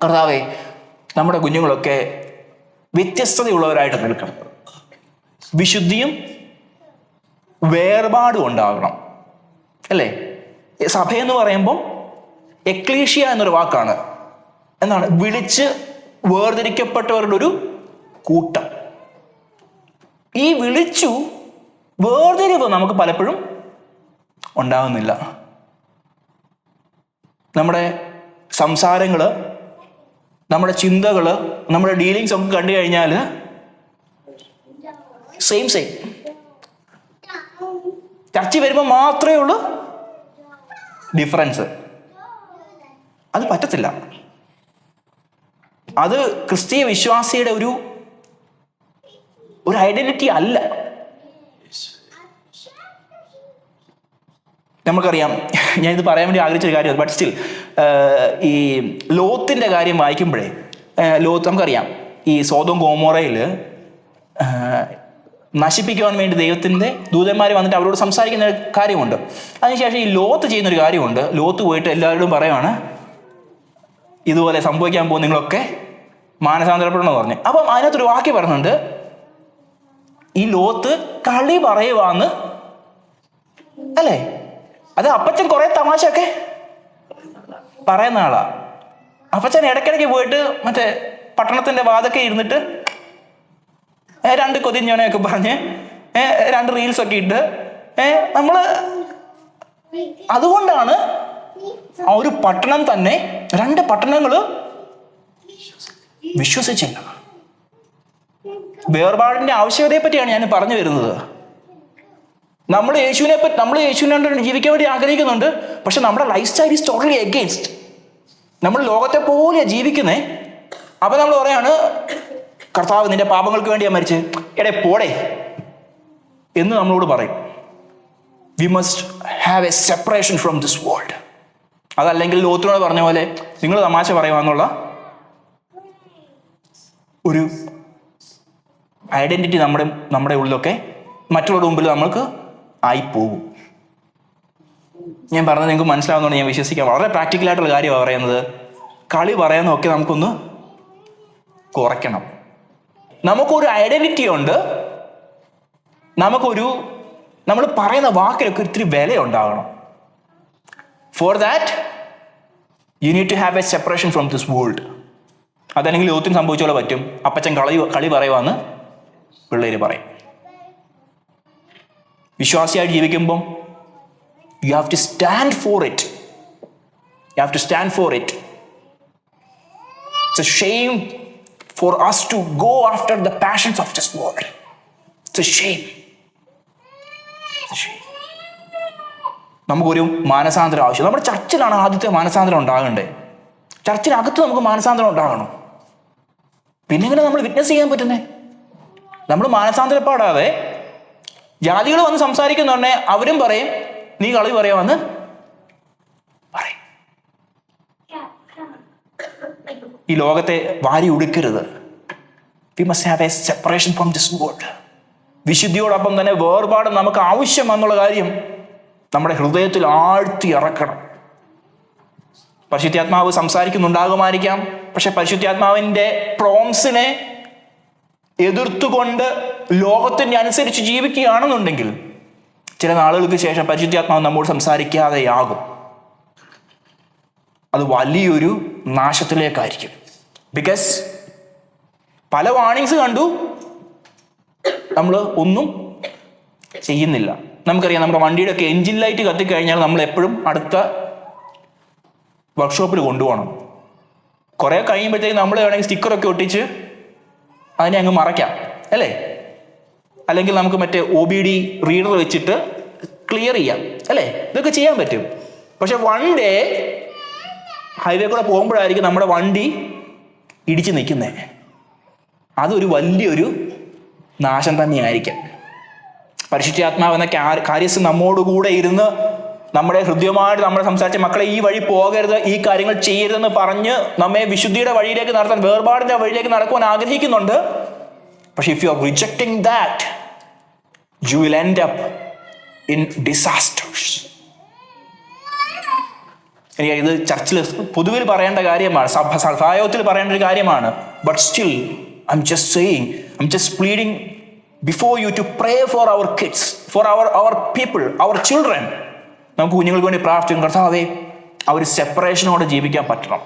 കർത്താവേ, നമ്മുടെ കുഞ്ഞുങ്ങളൊക്കെ വ്യത്യസ്തതയുള്ളവരായിട്ട് നിൽക്കണം. വിശുദ്ധിയും വേർപാടും ഉണ്ടാകണം, അല്ലേ? സഭയെന്ന് പറയുമ്പം എക്ലീഷ്യ എന്നൊരു വാക്കാണ്. എന്താണ്? വിളിച്ച് വേർതിരിക്കപ്പെട്ടവരുടെ ഒരു കൂട്ടം. ഈ വിളിച്ചു വേർതിരിവ് നമുക്ക് പലപ്പോഴും ഉണ്ടാകുന്നില്ല. നമ്മുടെ സംസാരങ്ങൾ, നമ്മുടെ ചിന്തകൾ, നമ്മുടെ ഡീലിങ്സ് ഒക്കെ കണ്ടു കഴിഞ്ഞാൽ സെയിം. ചർച്ച വരുമ്പോൾ മാത്രമേ ഉള്ളൂ ഡിഫറൻസ്. അത് പറ്റത്തില്ല. അത് ക്രിസ്തീയ വിശ്വാസിയുടെ ഒരു ഐഡന്റിറ്റി അല്ല. നമുക്കറിയാം, ഞാനിത് പറയാൻ വേണ്ടി ആഗ്രഹിച്ചൊരു കാര്യം, ബട്ട് സ്റ്റിൽ ഈ ലോത്തിൻ്റെ കാര്യം വായിക്കുമ്പോഴേ, ലോത്ത് നമുക്കറിയാം ഈ സോദോം ഗോമോറയിൽ നശിപ്പിക്കുവാൻ വേണ്ടി ദൈവത്തിൻ്റെ ദൂതന്മാർ വന്നിട്ട് അവരോട് സംസാരിക്കുന്ന ഒരു കാര്യമുണ്ട്. അതിനുശേഷം ഈ ലോത്ത് ചെയ്യുന്നൊരു കാര്യമുണ്ട്. ലോത്ത് പോയിട്ട് എല്ലാവരോടും പറയുവാണ്, ഇതുപോലെ സംഭവിക്കാൻ പോകും, നിങ്ങളൊക്കെ മാനസാന്തരപ്പെടണമെന്ന് പറഞ്ഞു. അപ്പം അതിനകത്തൊരു വാക്യം പറയുന്നുണ്ട്, ഈ ലോത്ത് കളി പറയുവാന്ന് അല്ലേ. അത് അപ്പച്ചൻ കുറെ തമാശയൊക്കെ പറയുന്ന ആളാ. അപ്പച്ചൻ ഇടയ്ക്കിടയ്ക്ക് പോയിട്ട് മറ്റേ പട്ടണത്തിന്റെ വാതൊക്കെ ഇരുന്നിട്ട് 2 കൊതിഞ്ഞോനെയൊക്കെ പറഞ്ഞ് 2 റീൽസൊക്കെ ഇട്ട് നമ്മള് അതുകൊണ്ടാണ് ആ ഒരു പട്ടണം തന്നെ 2 പട്ടണങ്ങള് വിശ്വസിച്ചില്ല. വേർപാടിന്റെ ആവശ്യകതയെ പറ്റിയാണ് ഞാൻ പറഞ്ഞു വരുന്നത്. നമ്മൾ യേശുവിനെ ജീവിക്കാൻ വേണ്ടി ആഗ്രഹിക്കുന്നുണ്ട്, പക്ഷെ നമ്മുടെ life style is totally against. നമ്മൾ ലോകത്തെ പോലെ ജീവിക്കുന്നേ. അപ്പൊ നമ്മൾ പറയാണ്, കർത്താവ് നിന്റെ പാപങ്ങൾക്ക് വേണ്ടിയാ മരിച്ച്, എടേ പോടേ എന്ന് നമ്മളോട് പറയും. V must have a separation from this world. അതല്ലെങ്കിൽ ലോത്തിനോട് പറഞ്ഞ പോലെ നിങ്ങൾ തമാശ പറയുവാന്നുള്ള ഒരു ഐഡന്റിറ്റി നമ്മുടെ ഉള്ളിലൊക്കെ മറ്റുള്ളവരുടെ മുമ്പിൽ നമ്മൾക്ക് ആയിപ്പോകും. ഞാൻ പറഞ്ഞത് നിങ്ങൾക്ക് മനസ്സിലാവുന്നതുകൊണ്ട് ഞാൻ വിശ്വസിക്കാം. വളരെ പ്രാക്ടിക്കലായിട്ടുള്ള കാര്യമാണ് പറയുന്നത്. കളി പറയാനൊക്കെ നമുക്കൊന്ന് കുറയ്ക്കണം. നമുക്കൊരു ഐഡന്റിറ്റി ഉണ്ട്. നമ്മൾ പറയുന്ന വാക്കിലൊക്കെ ഇത്തിരി വില ഉണ്ടാകണം. For that you need to have a separation from this world. അതല്ലെങ്കിൽ ലോകത്തിന് സംഭവിച്ച പോലെ പറ്റും. അപ്പച്ചൻ കളി പറയുവാന്ന് പിള്ളേര് പറയും. വിശ്വാസിയായിട്ട് ജീവിക്കുമ്പം you have to stand for it. It's a shame for us to go after the passions of this world. It's a shame. നമുക്കൊരു മാനസാന്തരം ആവശ്യം. നമ്മുടെ ചർച്ചിലാണ് ആദ്യത്തെ മാനസാന്തരം ഉണ്ടാകേണ്ടത്. ചർച്ചിനകത്ത് നമുക്ക് മാനസാന്തരം ഉണ്ടാകണം. പിന്നെ എങ്ങനെ നമ്മൾ വിറ്റ്നസ് ചെയ്യാൻ പറ്റുന്നേ? നമ്മൾ മാനസാന്തരപ്പാടാതെ ജാതികൾ വന്ന് സംസാരിക്കുന്നുണ്ടെ അവരും പറയും, നീ കളി പറയാമെന്ന് പറയും. ഈ ലോകത്തെ വാരി ഉടുക്കരുത്. We must have a separation from this world. വിശുദ്ധിയോടൊപ്പം തന്നെ വേർപാട് നമുക്ക് ആവശ്യമെന്നുള്ള കാര്യം നമ്മുടെ ഹൃദയത്തിൽ ആഴ്ത്തി ഇറക്കണം. പരിശുദ്ധാത്മാവ് സംസാരിക്കുന്നുണ്ടാകുമായിരിക്കാം, പക്ഷെ പരിശുദ്ധാത്മാവിൻ്റെ പ്രോംസിനെ എതിർത്തുകൊണ്ട് ലോകത്തിൻ്റെ അനുസരിച്ച് ജീവിക്കുകയാണെന്നുണ്ടെങ്കിൽ ചില നാളുകൾക്ക് ശേഷം പരിശുദ്ധാത്മാവ് നമ്മോട് സംസാരിക്കാതെയാകും. അത് വലിയൊരു നാശത്തിലേക്കായിരിക്കും. ബിക്കോസ് പല വാർണിങ്സ് കണ്ടു, നമ്മൾ ഒന്നും ചെയ്യുന്നില്ല. നമുക്കറിയാം, നമ്മുടെ വണ്ടിയുടെ ഒക്കെ എൻജിൻ ലൈറ്റ് കത്തിക്കഴിഞ്ഞാൽ നമ്മൾ എപ്പോഴും അടുത്ത വർക്ക്ഷോപ്പിൽ കൊണ്ടുപോകണം. കുറേ കഴിയുമ്പോഴത്തേക്ക് നമ്മൾ വേണമെങ്കിൽ സ്റ്റിക്കറൊക്കെ ഒട്ടിച്ച് അതിനെ അങ്ങ് മറയ്ക്കാം, അല്ലേ? അല്ലെങ്കിൽ നമുക്ക് മറ്റേ OBD റീഡർ വെച്ചിട്ട് ക്ലിയർ ചെയ്യാം, അല്ലേ? ഇതൊക്കെ ചെയ്യാൻ പറ്റും. പക്ഷെ വൺ ഡേ ഹൈവേ കൂടെ പോകുമ്പോഴായിരിക്കും നമ്മുടെ വണ്ടി ഇടിച്ച് നിൽക്കുന്നത്. അതൊരു വലിയൊരു നാശം തന്നെയായിരിക്കും. പരിശുദ്ധാത്മാവെന്ന കാര്യസ്ഥ നമ്മോടുകൂടെ ഇരുന്ന് നമ്മുടെ ഹൃദ്യമായിട്ട് നമ്മൾ സംസാരിച്ച മക്കളെ ഈ വഴി പോകരുത്, ഈ കാര്യങ്ങൾ ചെയ്യരുതെന്ന് പറഞ്ഞ് നമ്മെ വിശുദ്ധിയുടെ വഴിയിലേക്ക് നടത്താൻ, വേർപാടിന്റെ വഴിയിലേക്ക് നടക്കുവാൻ ആഗ്രഹിക്കുന്നുണ്ട്. പക്ഷെ if you are rejecting that, you will end up in disasters. എനിക്ക് ഇത് ചർച്ചിൽ പൊതുവിൽ പറയേണ്ട കാര്യമാണ്, സഭായോഗത്തിൽ പറയേണ്ട ഒരു കാര്യമാണ്. But still I am just saying, I am just pleading before you to pray for our kids, for our people, our children. നമുക്ക് കുഞ്ഞുങ്ങൾക്ക് വേണ്ടി പ്രാർത്ഥിക്കും. കർത്താവേ, അവർ സെപ്പറേഷനോടെ ജീവിക്കാൻ പറ്റണം.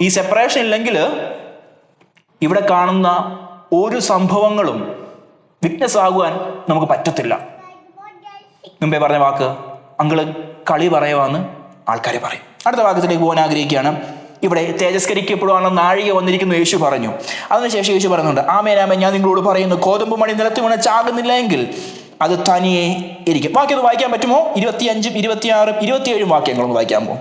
ഈ സെപ്പറേഷൻ ഇല്ലെങ്കിൽ ഇവിടെ കാണുന്ന ഒരു സംഭവങ്ങളും വിറ്റ്നസ് ആകുവാൻ നമുക്ക് പറ്റത്തില്ല. മുമ്പേ പറഞ്ഞ വാക്ക്, അങ്കിള് കളി പറയുവാന്ന് ആൾക്കാരെ പറയും. അടുത്ത വാക്യത്തിലേക്ക് പോകാൻ ആഗ്രഹിക്കുകയാണ്. ഇവിടെ തേജസ്കരിക്കപ്പെടുവാനുള്ള നാഴിക വന്നിരിക്കുന്നു യേശു പറഞ്ഞു. അതിനുശേഷം യേശു പറയുന്നുണ്ട്, ആമേൻ ആമേൻ ഞാൻ നിങ്ങളോട് പറയുന്നു, ഗോതമ്പ് മണി നിലത്ത് വീണ് ചാകുന്നില്ല എങ്കിൽ അത് തനിയെ ഇരിക്കും. വാക്യം ഒന്ന് വായിക്കാൻ പറ്റുമോ? 25, 26, 27 വാക്യങ്ങളൊന്ന് വായിക്കാമോ?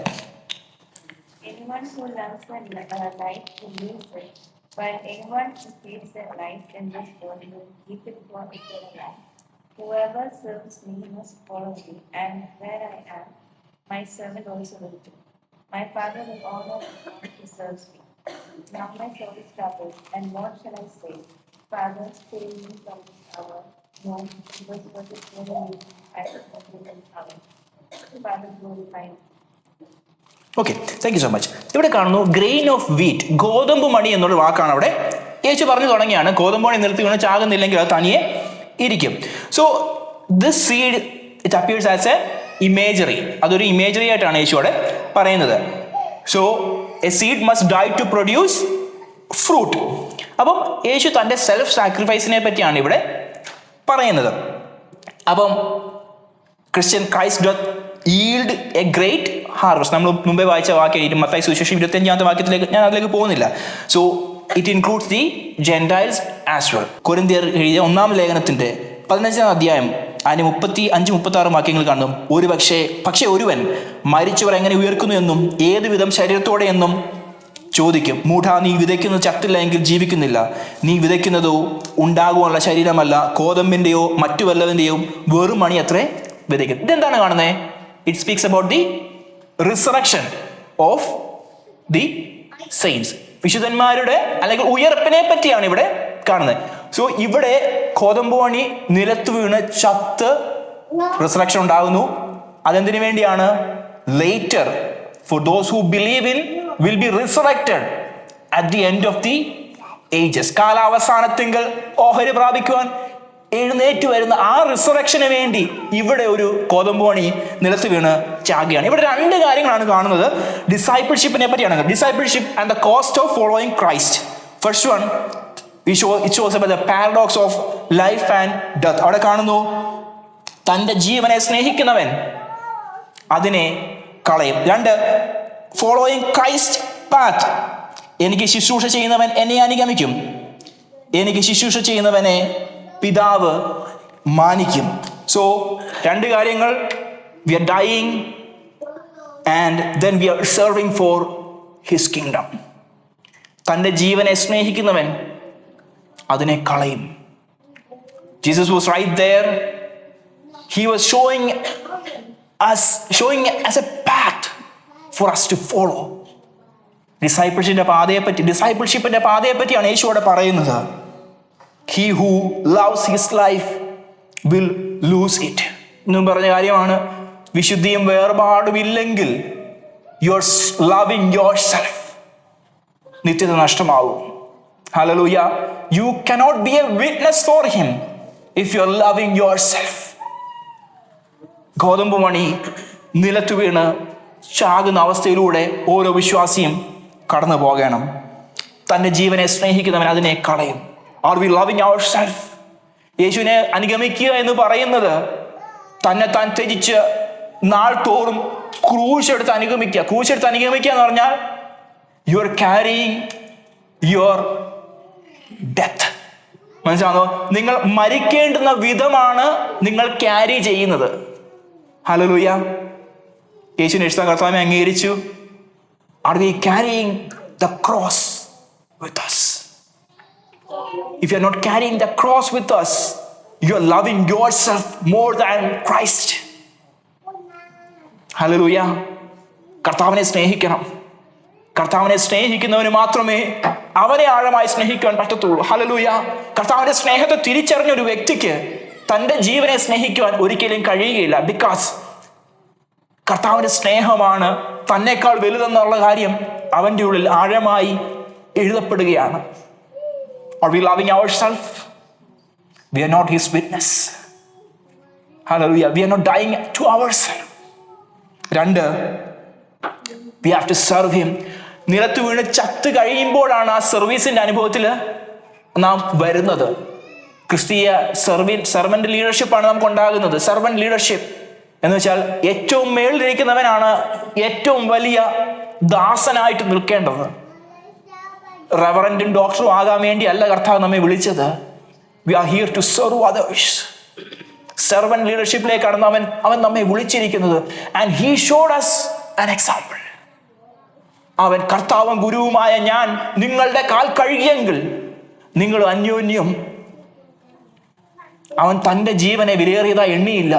Anyone who loves their life will lose it, while anyone who hates their life in this world will keep it for eternal life. Whoever serves me must follow me, and where I am, my servant also will be. My Father will honor the one who serves me. Now my soul is troubled, and what shall I say? Father, save me from this hour. No, this was the only I will this hour. Father, glorify me. Okay, thank you so much. ഇവിടെ കാണുന്നു ഗ്രെയിൻ ഓഫ് വീറ്റ്, ഗോതമ്പ് മണി എന്നുള്ള വാക്കാണ് അവിടെ യേശു പറഞ്ഞു തുടങ്ങിയാണ്. ഗോതമ്പ് മണി നിലത്ത് വീണ് ചാകുന്നില്ലെങ്കിൽ അത് തനിയെ ഇരിക്കും. So this seed it appears as a imagery. അതൊരു ഇമേജറി ആയിട്ടാണ് യേശു അവിടെ പറയുന്നത്. So a seed must die to produce fruit. അപ്പം യേശു തൻ്റെ സെൽഫ് സാക്രിഫൈസിനെ പറ്റിയാണ് ഇവിടെ പറയുന്നത്. അപ്പം Christian Christ doth yield a great harvest. നമ്മൾ മുമ്പേ വായിച്ച വാക്യം മത്തായി സുവിശേഷം 25 വാക്യത്തിലേക്ക് ഞാൻ അതിലേക്ക് പോകുന്നില്ല. So it includes the gentiles as well. കൊരിന്ത്യർ എഴുതിയ 1-ാം ലേഖനത്തിൻ്റെ 15-ാം അധ്യായം അതിന് 35-36 വാക്യങ്ങൾ കാണും. പക്ഷേ ഒരുവൻ മരിച്ചവർ എങ്ങനെ ഉയർക്കുന്നു എന്നും ഏത് വിധം ശരീരത്തോടെ എന്നും ചോദിക്കും. മൂഢ, നീ വിതയ്ക്കുന്നത് ചത്തില്ല എങ്കിൽ ജീവിക്കുന്നില്ല. നീ വിതയ്ക്കുന്നതോ ഉണ്ടാകുവാനുള്ള ശരീരമല്ല, കോതമ്പിൻ്റെയോ മറ്റു വല്ലതിൻ്റെയോ വെറും മണി അത്രേ വിതയ്ക്കും. ഇതെന്താണ് കാണുന്നത്? It speaks about the resurrection of the saints. വിശുദ്ധന്മാരുടെ അല്ലെങ്കിൽ ഉയർപ്പിനെ പറ്റിയാണ് ഇവിടെ കാണുന്നത്. സോ ഇവിടെ ഗോതമ്പ് മണി നിലത്ത് വീണ് ചത്ത് റിസറക്ഷൻ ഉണ്ടാകുന്നു. അതെന്തിനു വേണ്ടിയാണ്? Later for those who believe in will be resurrected at the end of the ages. കാലാവസാനത്തിങ്കൽ ഓഹരി പ്രാപിക്കുവാൻ എഴുന്നേറ്റ് വരുന്ന ആ റിസറക്ഷന് വേണ്ടി ഇവിടെ ഒരു ഗോതമ്പ് മണി നിലത്ത് വീണ് ചാകുകയാണ്. ഇവിടെ 2 കാര്യങ്ങളാണ് കാണുന്നത്. ഡിസൈപ്പിൾഷിപ്പിനെ പറ്റിയാണ്. Discipleship and the cost of following Christ. First one it shows about the paradox of life and death. അവിടെ കാണുന്നു, തൻ്റെ ജീവനെ സ്നേഹിക്കുന്നവൻ അതിനെ കളയും. 2, ഫോളോയിങ് ക്രൈസ്റ്റ് പാത്ത്. എനിക്ക് ശുശ്രൂഷ ചെയ്യുന്നവൻ എന്നെ അനുഗമിക്കും, എനിക്ക് ശുശ്രൂഷ ചെയ്യുന്നവനെ പിതാവ് മാനിക്കും. സോ 2 കാര്യങ്ങൾ. We are dying and then we are serving for his kingdom. തൻ്റെ ജീവനെ സ്നേഹിക്കുന്നവൻ അതിനെ കളയും. Jesus was right there. He was showing as a path for us to follow. ഡിസൈപ്പിൾഷിപ്പിന്റെ പാതയെ പറ്റിയാണ് യേശു അവിടെ പറയുന്നത്. He who loves his life will lose it. എന്നും പറഞ്ഞ കാര്യമാണ്. വിശുദ്ധിയും വേർപാടും ഇല്ലെങ്കിൽ you are loving yourself, നിത്യത നഷ്ടമാവും. Hallelujah. You cannot be a witness for him if you are loving yourself. ഗോതമ്പ് മണി നിലത്ത് വീണ് ചാകുന്ന അവസ്ഥയിലൂടെ ഓരോ വിശ്വാസിയും കടന്നു പോകണം. തൻ്റെ ജീവനെ സ്നേഹിക്കുന്നവൻ അതിനെ കളയും. Are we loving ourselves? യേശുവിനെ അനുഗമിക്കുക എന്ന് പറയുന്നത് തന്നെ താൻ ത്യജിച്ച് നാൾ തോറും ക്രൂശെടുത്ത് അനുഗമിക്കുക എന്ന് പറഞ്ഞാൽ you are carrying your death. മനസ്സിലാണോ? നിങ്ങൾ മരിക്കേണ്ടുന്ന വിധമാണ് നിങ്ങൾ ക്യാരി ചെയ്യുന്നത്. ഹല്ലേലൂയ. യേശുവിനെ ഇഷ്ടം കർത്താവിനെ അംഗീകരിച്ചു. Are we carrying the cross with us? If you are not carrying the cross with us, you are loving yourself more than Christ. Hallelujah. കർത്താവിനെ സ്നേഹിക്കണം. കർത്താവിനെ സ്നേഹിക്കുന്നവന് മാത്രമേ അവനെ ആഴമായി സ്നേഹിക്കാൻ പറ്റത്തുള്ളൂ. ഹല്ലേലൂയ. കർത്താവിന്റെ സ്നേഹത്തെ തിരിച്ചറിഞ്ഞ ഒരു വ്യക്തിക്ക് തൻ്റെ ജീവനെ സ്നേഹിക്കുവാൻ ഒരിക്കലും കഴിയുകയില്ല. ബിക്കോസ് കർത്താവിന്റെ സ്നേഹമാണ് തന്നെക്കാൾ വലുതെന്നുള്ള കാര്യം അവൻ്റെ ഉള്ളിൽ ആഴമായി എഴുതപ്പെടുകയാണ്. Are we loving ourselves? We are not his witness. Hallelujah. We are not dying to ourselves. 2, we have to serve him. നിലത്ത് വീണ് ചത്ത് കഴിയുമ്പോഴാണ് ആ സർവീസിന്റെ അനുഭവത്തിൽ നാം വരുന്നത്. ക്രിസ്തീയ സെർവന്റ് ലീഡർഷിപ്പാണ് നമുക്ക് ഉണ്ടാകുന്നത്. സെർവന്റ് ലീഡർഷിപ്പ് എന്ന് വെച്ചാൽ ഏറ്റവും മേളിലിരിക്കുന്നവനാണ് ഏറ്റവും വലിയ ദാസനായിട്ട് നിൽക്കേണ്ടത്. റെവറൻറ്റും ഡോക്ടറും ആകാൻ വേണ്ടി അല്ല കർത്താവ് നമ്മെ വിളിച്ചത്. We are here to serve others. Servant ലീഡർഷിപ്പിലേക്കാണ് അവൻ നമ്മെ വിളിച്ചിരിക്കുന്നത്. And he showed us an example. അവൻ കർത്താവും ഗുരുവുമായ ഞാൻ നിങ്ങളുടെ കാൽ കഴുകിയെങ്കിൽ നിങ്ങൾ അന്യോന്യം. അവൻ തൻ്റെ ജീവനെ വിലയേറിയതായി എണ്ണിയില്ല.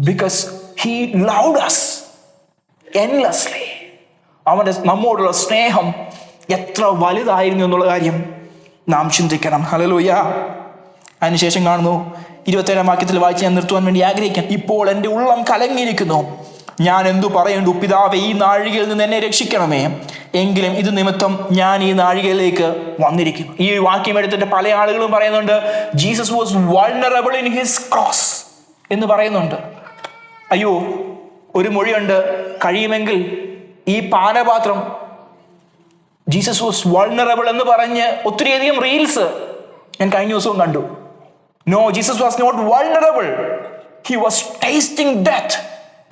Because he loved us endlessly. അവൻ്റെ നമ്മോടുള്ള സ്നേഹം എത്ര വലുതായിരുന്നു എന്നുള്ള കാര്യം നാം ചിന്തിക്കണം. ഹല്ലേലൂയ. അതിനുശേഷം കാണുന്നു 27-ാം വാക്യത്തിൽ വായിച്ച് ഞാൻ നിർത്തുവാൻ വേണ്ടി ആഗ്രഹിക്കാം. ഇപ്പോൾ എൻ്റെ ഉള്ളം കലങ്ങിയിരിക്കുന്നു, ഞാൻ എന്തു പറയേണ്ടു? പിതാവേ, ഈ നാഴികയിൽ നിന്ന് എന്നെ രക്ഷിക്കണമേ. എങ്കിലും ഇത് നിമിത്തം ഞാൻ ഈ നാഴികയിലേക്ക് വന്നിരിക്കുന്നു. ഈ വാക്യം എടുത്തിട്ട് പല ആളുകളും പറയുന്നുണ്ട് Jesus was vulnerable in his cross എന്ന് പറയുന്നുണ്ട്. അയ്യോ, ഒരു മൊഴിയുണ്ട്, കഴിയുമെങ്കിൽ ഈ പാനപാത്രം ജീസസ് വാസ് വൾനറബിൾ എന്ന് പറഞ്ഞ് ഒത്തിരിയധികം റീൽസ് ഞാൻ കഴിഞ്ഞ ദിവസവും കണ്ടു. No, Jesus was not vulnerable. He was tasting death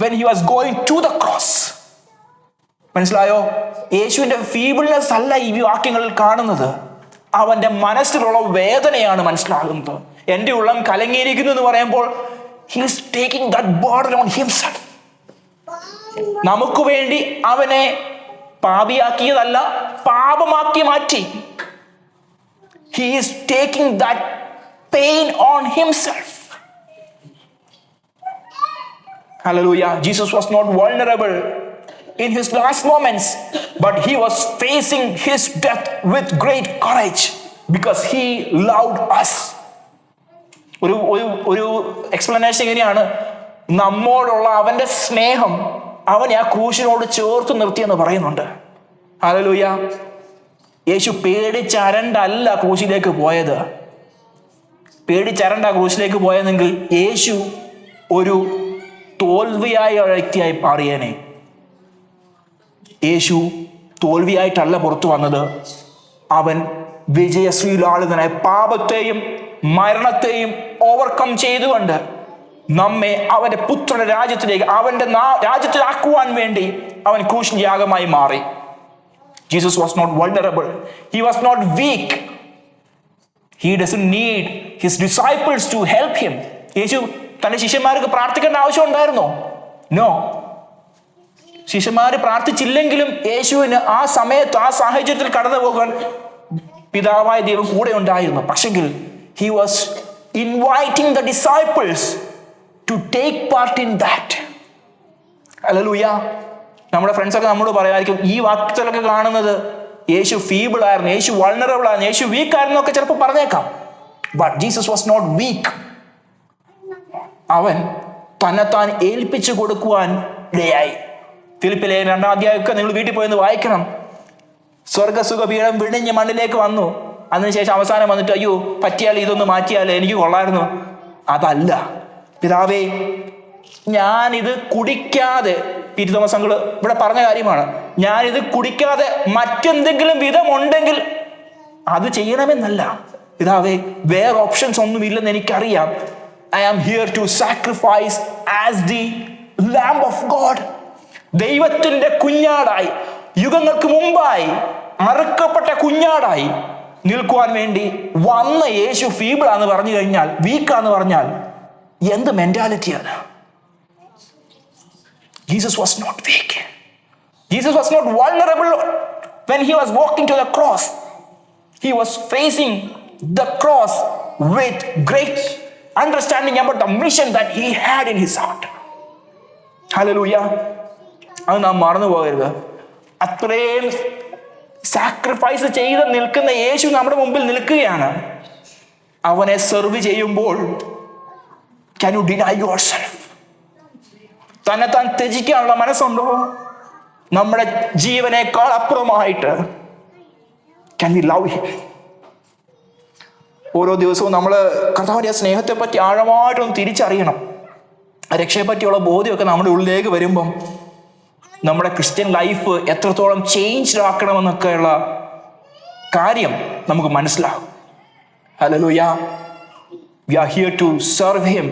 when he was going to the cross. മനസ്സിലായോ? യേശുവിൻ്റെ ഫീബിൾനെസ് അല്ല ഈ വാക്യങ്ങളിൽ കാണുന്നത്, അവൻ്റെ മനസ്സിലുള്ള വേദനയാണ് മനസ്സിലാകുന്നത്. എൻ്റെ ഉള്ളം കലങ്ങിയിരിക്കുന്നു എന്ന് പറയുമ്പോൾ he is taking that burden on himself. നമുക്ക് വേണ്ടി അവനെ പാപിയാക്കിയതല്ല, പാപമാക്കി മാറ്റി. He is taking that pain on himself. Hallelujah. Jesus was not vulnerable in his last moments, but he was facing his death with great courage because he loved us. ഒരു എക്സ്പ്ലനേഷൻ എങ്ങനെയാണ്? നമ്മോടുള്ള അവന്റെ സ്നേഹം അവനെ ആ ക്രൂശിനോട് ചേർത്ത് നിർത്തിയെന്ന് പറയുന്നുണ്ട്. ഹല്ലേലൂയ. യേശു പേടിച്ചരണ്ടല്ല ക്രൂശിലേക്ക് പോയത്. പേടിച്ചരണ്ട ക്രൂശിലേക്ക് പോയതെങ്കിൽ യേശു ഒരു തോൽവിയായ വ്യക്തിയായി മാറിയേനെ. യേശു തോൽവിയായിട്ടല്ല പുറത്തു വന്നത്, അവൻ വിജയശ്രീലാളിതനായി പാപത്തെയും മരണത്തെയും ഓവർകം ചെയ്തുകൊണ്ട് നമ്മെ അവന്റെ പുത്രന്റെ രാജ്യത്തിലേക്ക്, അവന്റെ രാജ്യത്തിലാക്കുവാൻ വേണ്ടി അവൻ ക്രൂശിൻ യാഗമായി മാറി. Jesus was not vulnerable. He was not weak. He doesn't need his disciples to help him. യേശു തന്റെ ശിഷ്യന്മാർക്ക് പ്രാർത്ഥിക്കേണ്ട ആവശ്യം ഉണ്ടായിരുന്നോ? നോ. ശിഷ്യന്മാർ പ്രാർത്ഥിച്ചില്ലെങ്കിലും യേശുവിന് ആ സമയത്ത് ആ സാഹചര്യത്തിൽ കടന്നു പോകാൻ പിതാവായ ദൈവം കൂടെ ഉണ്ടായിരുന്നു. പക്ഷെങ്കിൽ he was inviting the disciples to take part in that. Hallelujah. നമ്മുടെ ഫ്രണ്ട്സൊക്കെ നമ്മോട് പറയായിരിക്കും ഈ വാക്യത്തിലൊക്കെ കാണുന്നത് യേശു ഫീബിൾ ആയിരുന്നു, യേശു വൾനറബിൾ ആയിരുന്നു, യേശു വീക്ക് ആയിരുന്നു ഒക്കെ ചിലപ്പോൾ പറഞ്ഞേക്കാം. But Jesus was not weak. അവൻ തന്നെത്താൻ ഏൽപ്പിച്ചു കൊടുക്കുവാൻ ഇടയായി. ഫിലിപ്പിലെ 2-ാം അധ്യായമൊക്കെ നിങ്ങൾ വീട്ടിൽ പോയെന്ന് വായിക്കണം. സ്വർഗസുഖപീഠം വിടിഞ്ഞ് മണ്ണിലേക്ക് വന്നു. അതിനുശേഷം അവസാനം വന്നിട്ട് അയ്യോ പറ്റിയാൽ ഇതൊന്ന് മാറ്റിയാൽ എനിക്ക് കൊള്ളായിരുന്നു. അതല്ല, പിതാവേ ഞാനിത് കുടിക്കാതെ, തോമസ് അങ്കിൾ ഇവിടെ പറഞ്ഞ കാര്യമാണ്, ഞാനിത് കുടിക്കാതെ മറ്റെന്തെങ്കിലും വിധമുണ്ടെങ്കിൽ അത് ചെയ്യണമെന്നല്ല പിതാവേ, വേറെ ഓപ്ഷൻസ് ഒന്നുമില്ലെന്ന് എനിക്കറിയാം. I am here to sacrifice as the lamb of God. ദൈവത്തിന്റെ കുഞ്ഞാടായി, യുഗങ്ങൾക്ക് മുമ്പായി അറുക്കപ്പെട്ട കുഞ്ഞാടായി നിൽക്കുവാൻ വേണ്ടി വന്ന യേശു ഫീബിളാന്ന് പറഞ്ഞു കഴിഞ്ഞാൽ, വീക്കാന്ന് പറഞ്ഞാൽ എന്ത് മെന്റാലിറ്റിയാണ്? Jesus was not weak. Jesus was not vulnerable when he was walking to the cross. He was facing the cross with great understanding about the mission that he had in his heart. Hallelujah. അത് നാം മറന്നു പോകരുത്. അത്രയും സാക്രിഫൈസ് ചെയ്ത് നിൽക്കുന്ന യേശു നമ്മുടെ മുമ്പിൽ നിൽക്കുകയാണ്. അവനെ സെർവ് ചെയ്യുമ്പോൾ can you deny yourself? തന്നെ താൻ ത്യജിക്കാനുള്ള മനസ്സുണ്ടോ? നമ്മുടെ ജീവനേക്കാൾ അപ്പുറമായിട്ട് can we love him? ഓരോ ദിവസവും നമ്മൾ കർത്താവിന്റെ സ്നേഹത്തെ പറ്റി ആഴമായിട്ടൊന്ന് തിരിച്ചറിയണം. രക്ഷയെ പറ്റിയുള്ള ബോധ്യമൊക്കെ നമ്മുടെ ഉള്ളിലേക്ക് വരുമ്പം നമ്മുടെ ക്രിസ്ത്യൻ ലൈഫ് എത്രത്തോളം ചേഞ്ച് ആക്കണമെന്നൊക്കെയുള്ള കാര്യം നമുക്ക് മനസ്സിലാകും. Hallelujah. We are here to serve him.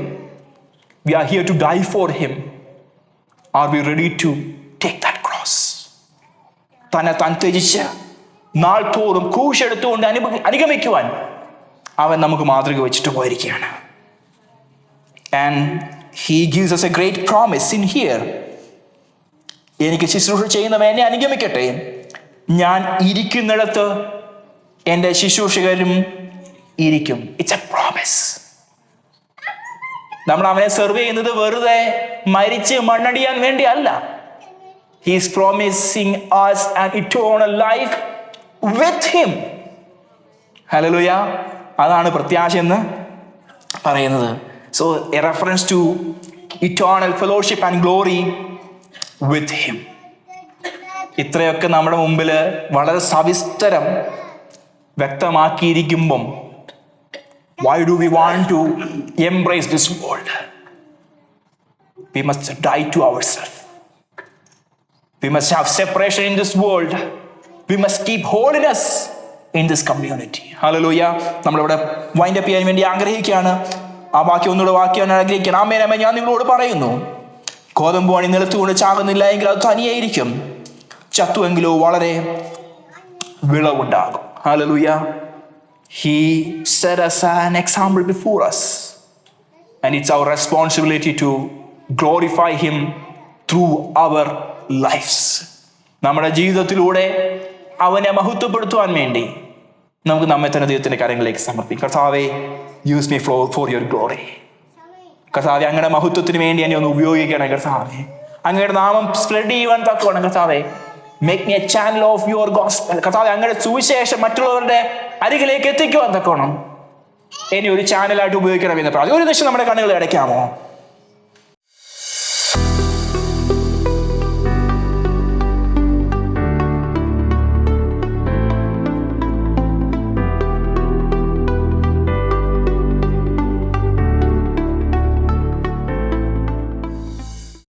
We are here to die for him. Are we ready to take that cross? തന്നെ താൻ ത്യജിച്ച് നാൾ തോറും ക്രൂശെടുത്തുകൊണ്ട് അനുഗമിക്കുവാൻ അവൻ നമുക്ക് മാതൃക വെച്ചിട്ട് പോയിരിക്കുകയാണ്. And he gives us a great promise in here. എനിക്ക് ശുശ്രൂഷ ചെയ്യുന്നവൻ എന്നെ അനുഗമിക്കട്ടെ, ഞാൻ ഇരിക്കുന്നിടത്ത് എൻ്റെ ശുശ്രൂഷകരും ഇരിക്കും. It's A promise. നമ്മൾ അവനെ സെർവ് ചെയ്യുന്നത് വെറുതെ മരിച്ച് മണ്ണടിയാൻ വേണ്ടി അല്ല. He is promising us an eternal life with him. Hallelujah. അതാണ് പ്രത്യാശ എന്ന് പറയുന്നത്. So a reference to eternal fellowship and glory with him. ഇത്രയൊക്കെ നമ്മുടെ മുമ്പിൽ വളരെ സവിസ്തരം വ്യക്തമാക്കിയിരിക്കുമ്പം why do we want to embrace this world? We must die to ourselves. We must have separation in this world. We must keep holiness in this community. Hallelujah. നമ്മളിവിടെ വൈൻഡ് അപ്പ് ചെയ്യാൻ വേണ്ടി ആഗ്രഹിക്കുകയാണ്. ആ വാക്യം ഒന്നുകൂടെ വാക്യം ആഗ്രഹിക്കുകയാണ്. ആമേൻ ആമേൻ. ഞാൻ നിങ്ങളോട് പറയുന്നു, ഗോതമ്പ് മണി നിലത്തുകൊണ്ട് ചാകുന്നില്ല എങ്കിൽ അത് തനിയായിരിക്കും, ചത്തുവെങ്കിലോ വളരെ വിളവുണ്ടാകും. Hallelujah. He set us an example before us, and it's our responsibility to glorify him through our lives. നമ്മുടെ ജീവിതത്തിലൂടെ അവനെ മഹത്വപ്പെടുത്തുവാൻ വേണ്ടി നമുക്ക് നമ്മെ തന്നെ ദൈവത്തിന്റെ കാര്യങ്ങളിലേക്ക് സമർപ്പിക്കാം. കർത്താവേ, use me for your glory. കർത്താവേ, അങ്ങയുടെ മഹത്വത്തിന് വേണ്ടി എന്നെ ഒന്ന് ഉപയോഗിക്കണം. കർത്താവേ, അങ്ങയുടെ നാമം സ്പ്രെഡ് ചെയ്യുവാൻ തക്കവണ്ണം കർത്താവേ, make me A channel of your gospel. കർത്താവേ, അങ്ങയുടെ സുവിശേഷം മറ്റുള്ളവരുടെ അരികിലേക്ക് എത്തിക്കുവാൻ തക്കവണ്ണം എന്നെ ഒരു ചാനലായിട്ട് ഉപയോഗിക്കണം എന്ന് പ്രാർത്ഥിക്കുന്നു. ഒരു നിമിഷം നമ്മുടെ കണ്ണുകൾ അടയ്ക്കാമോ?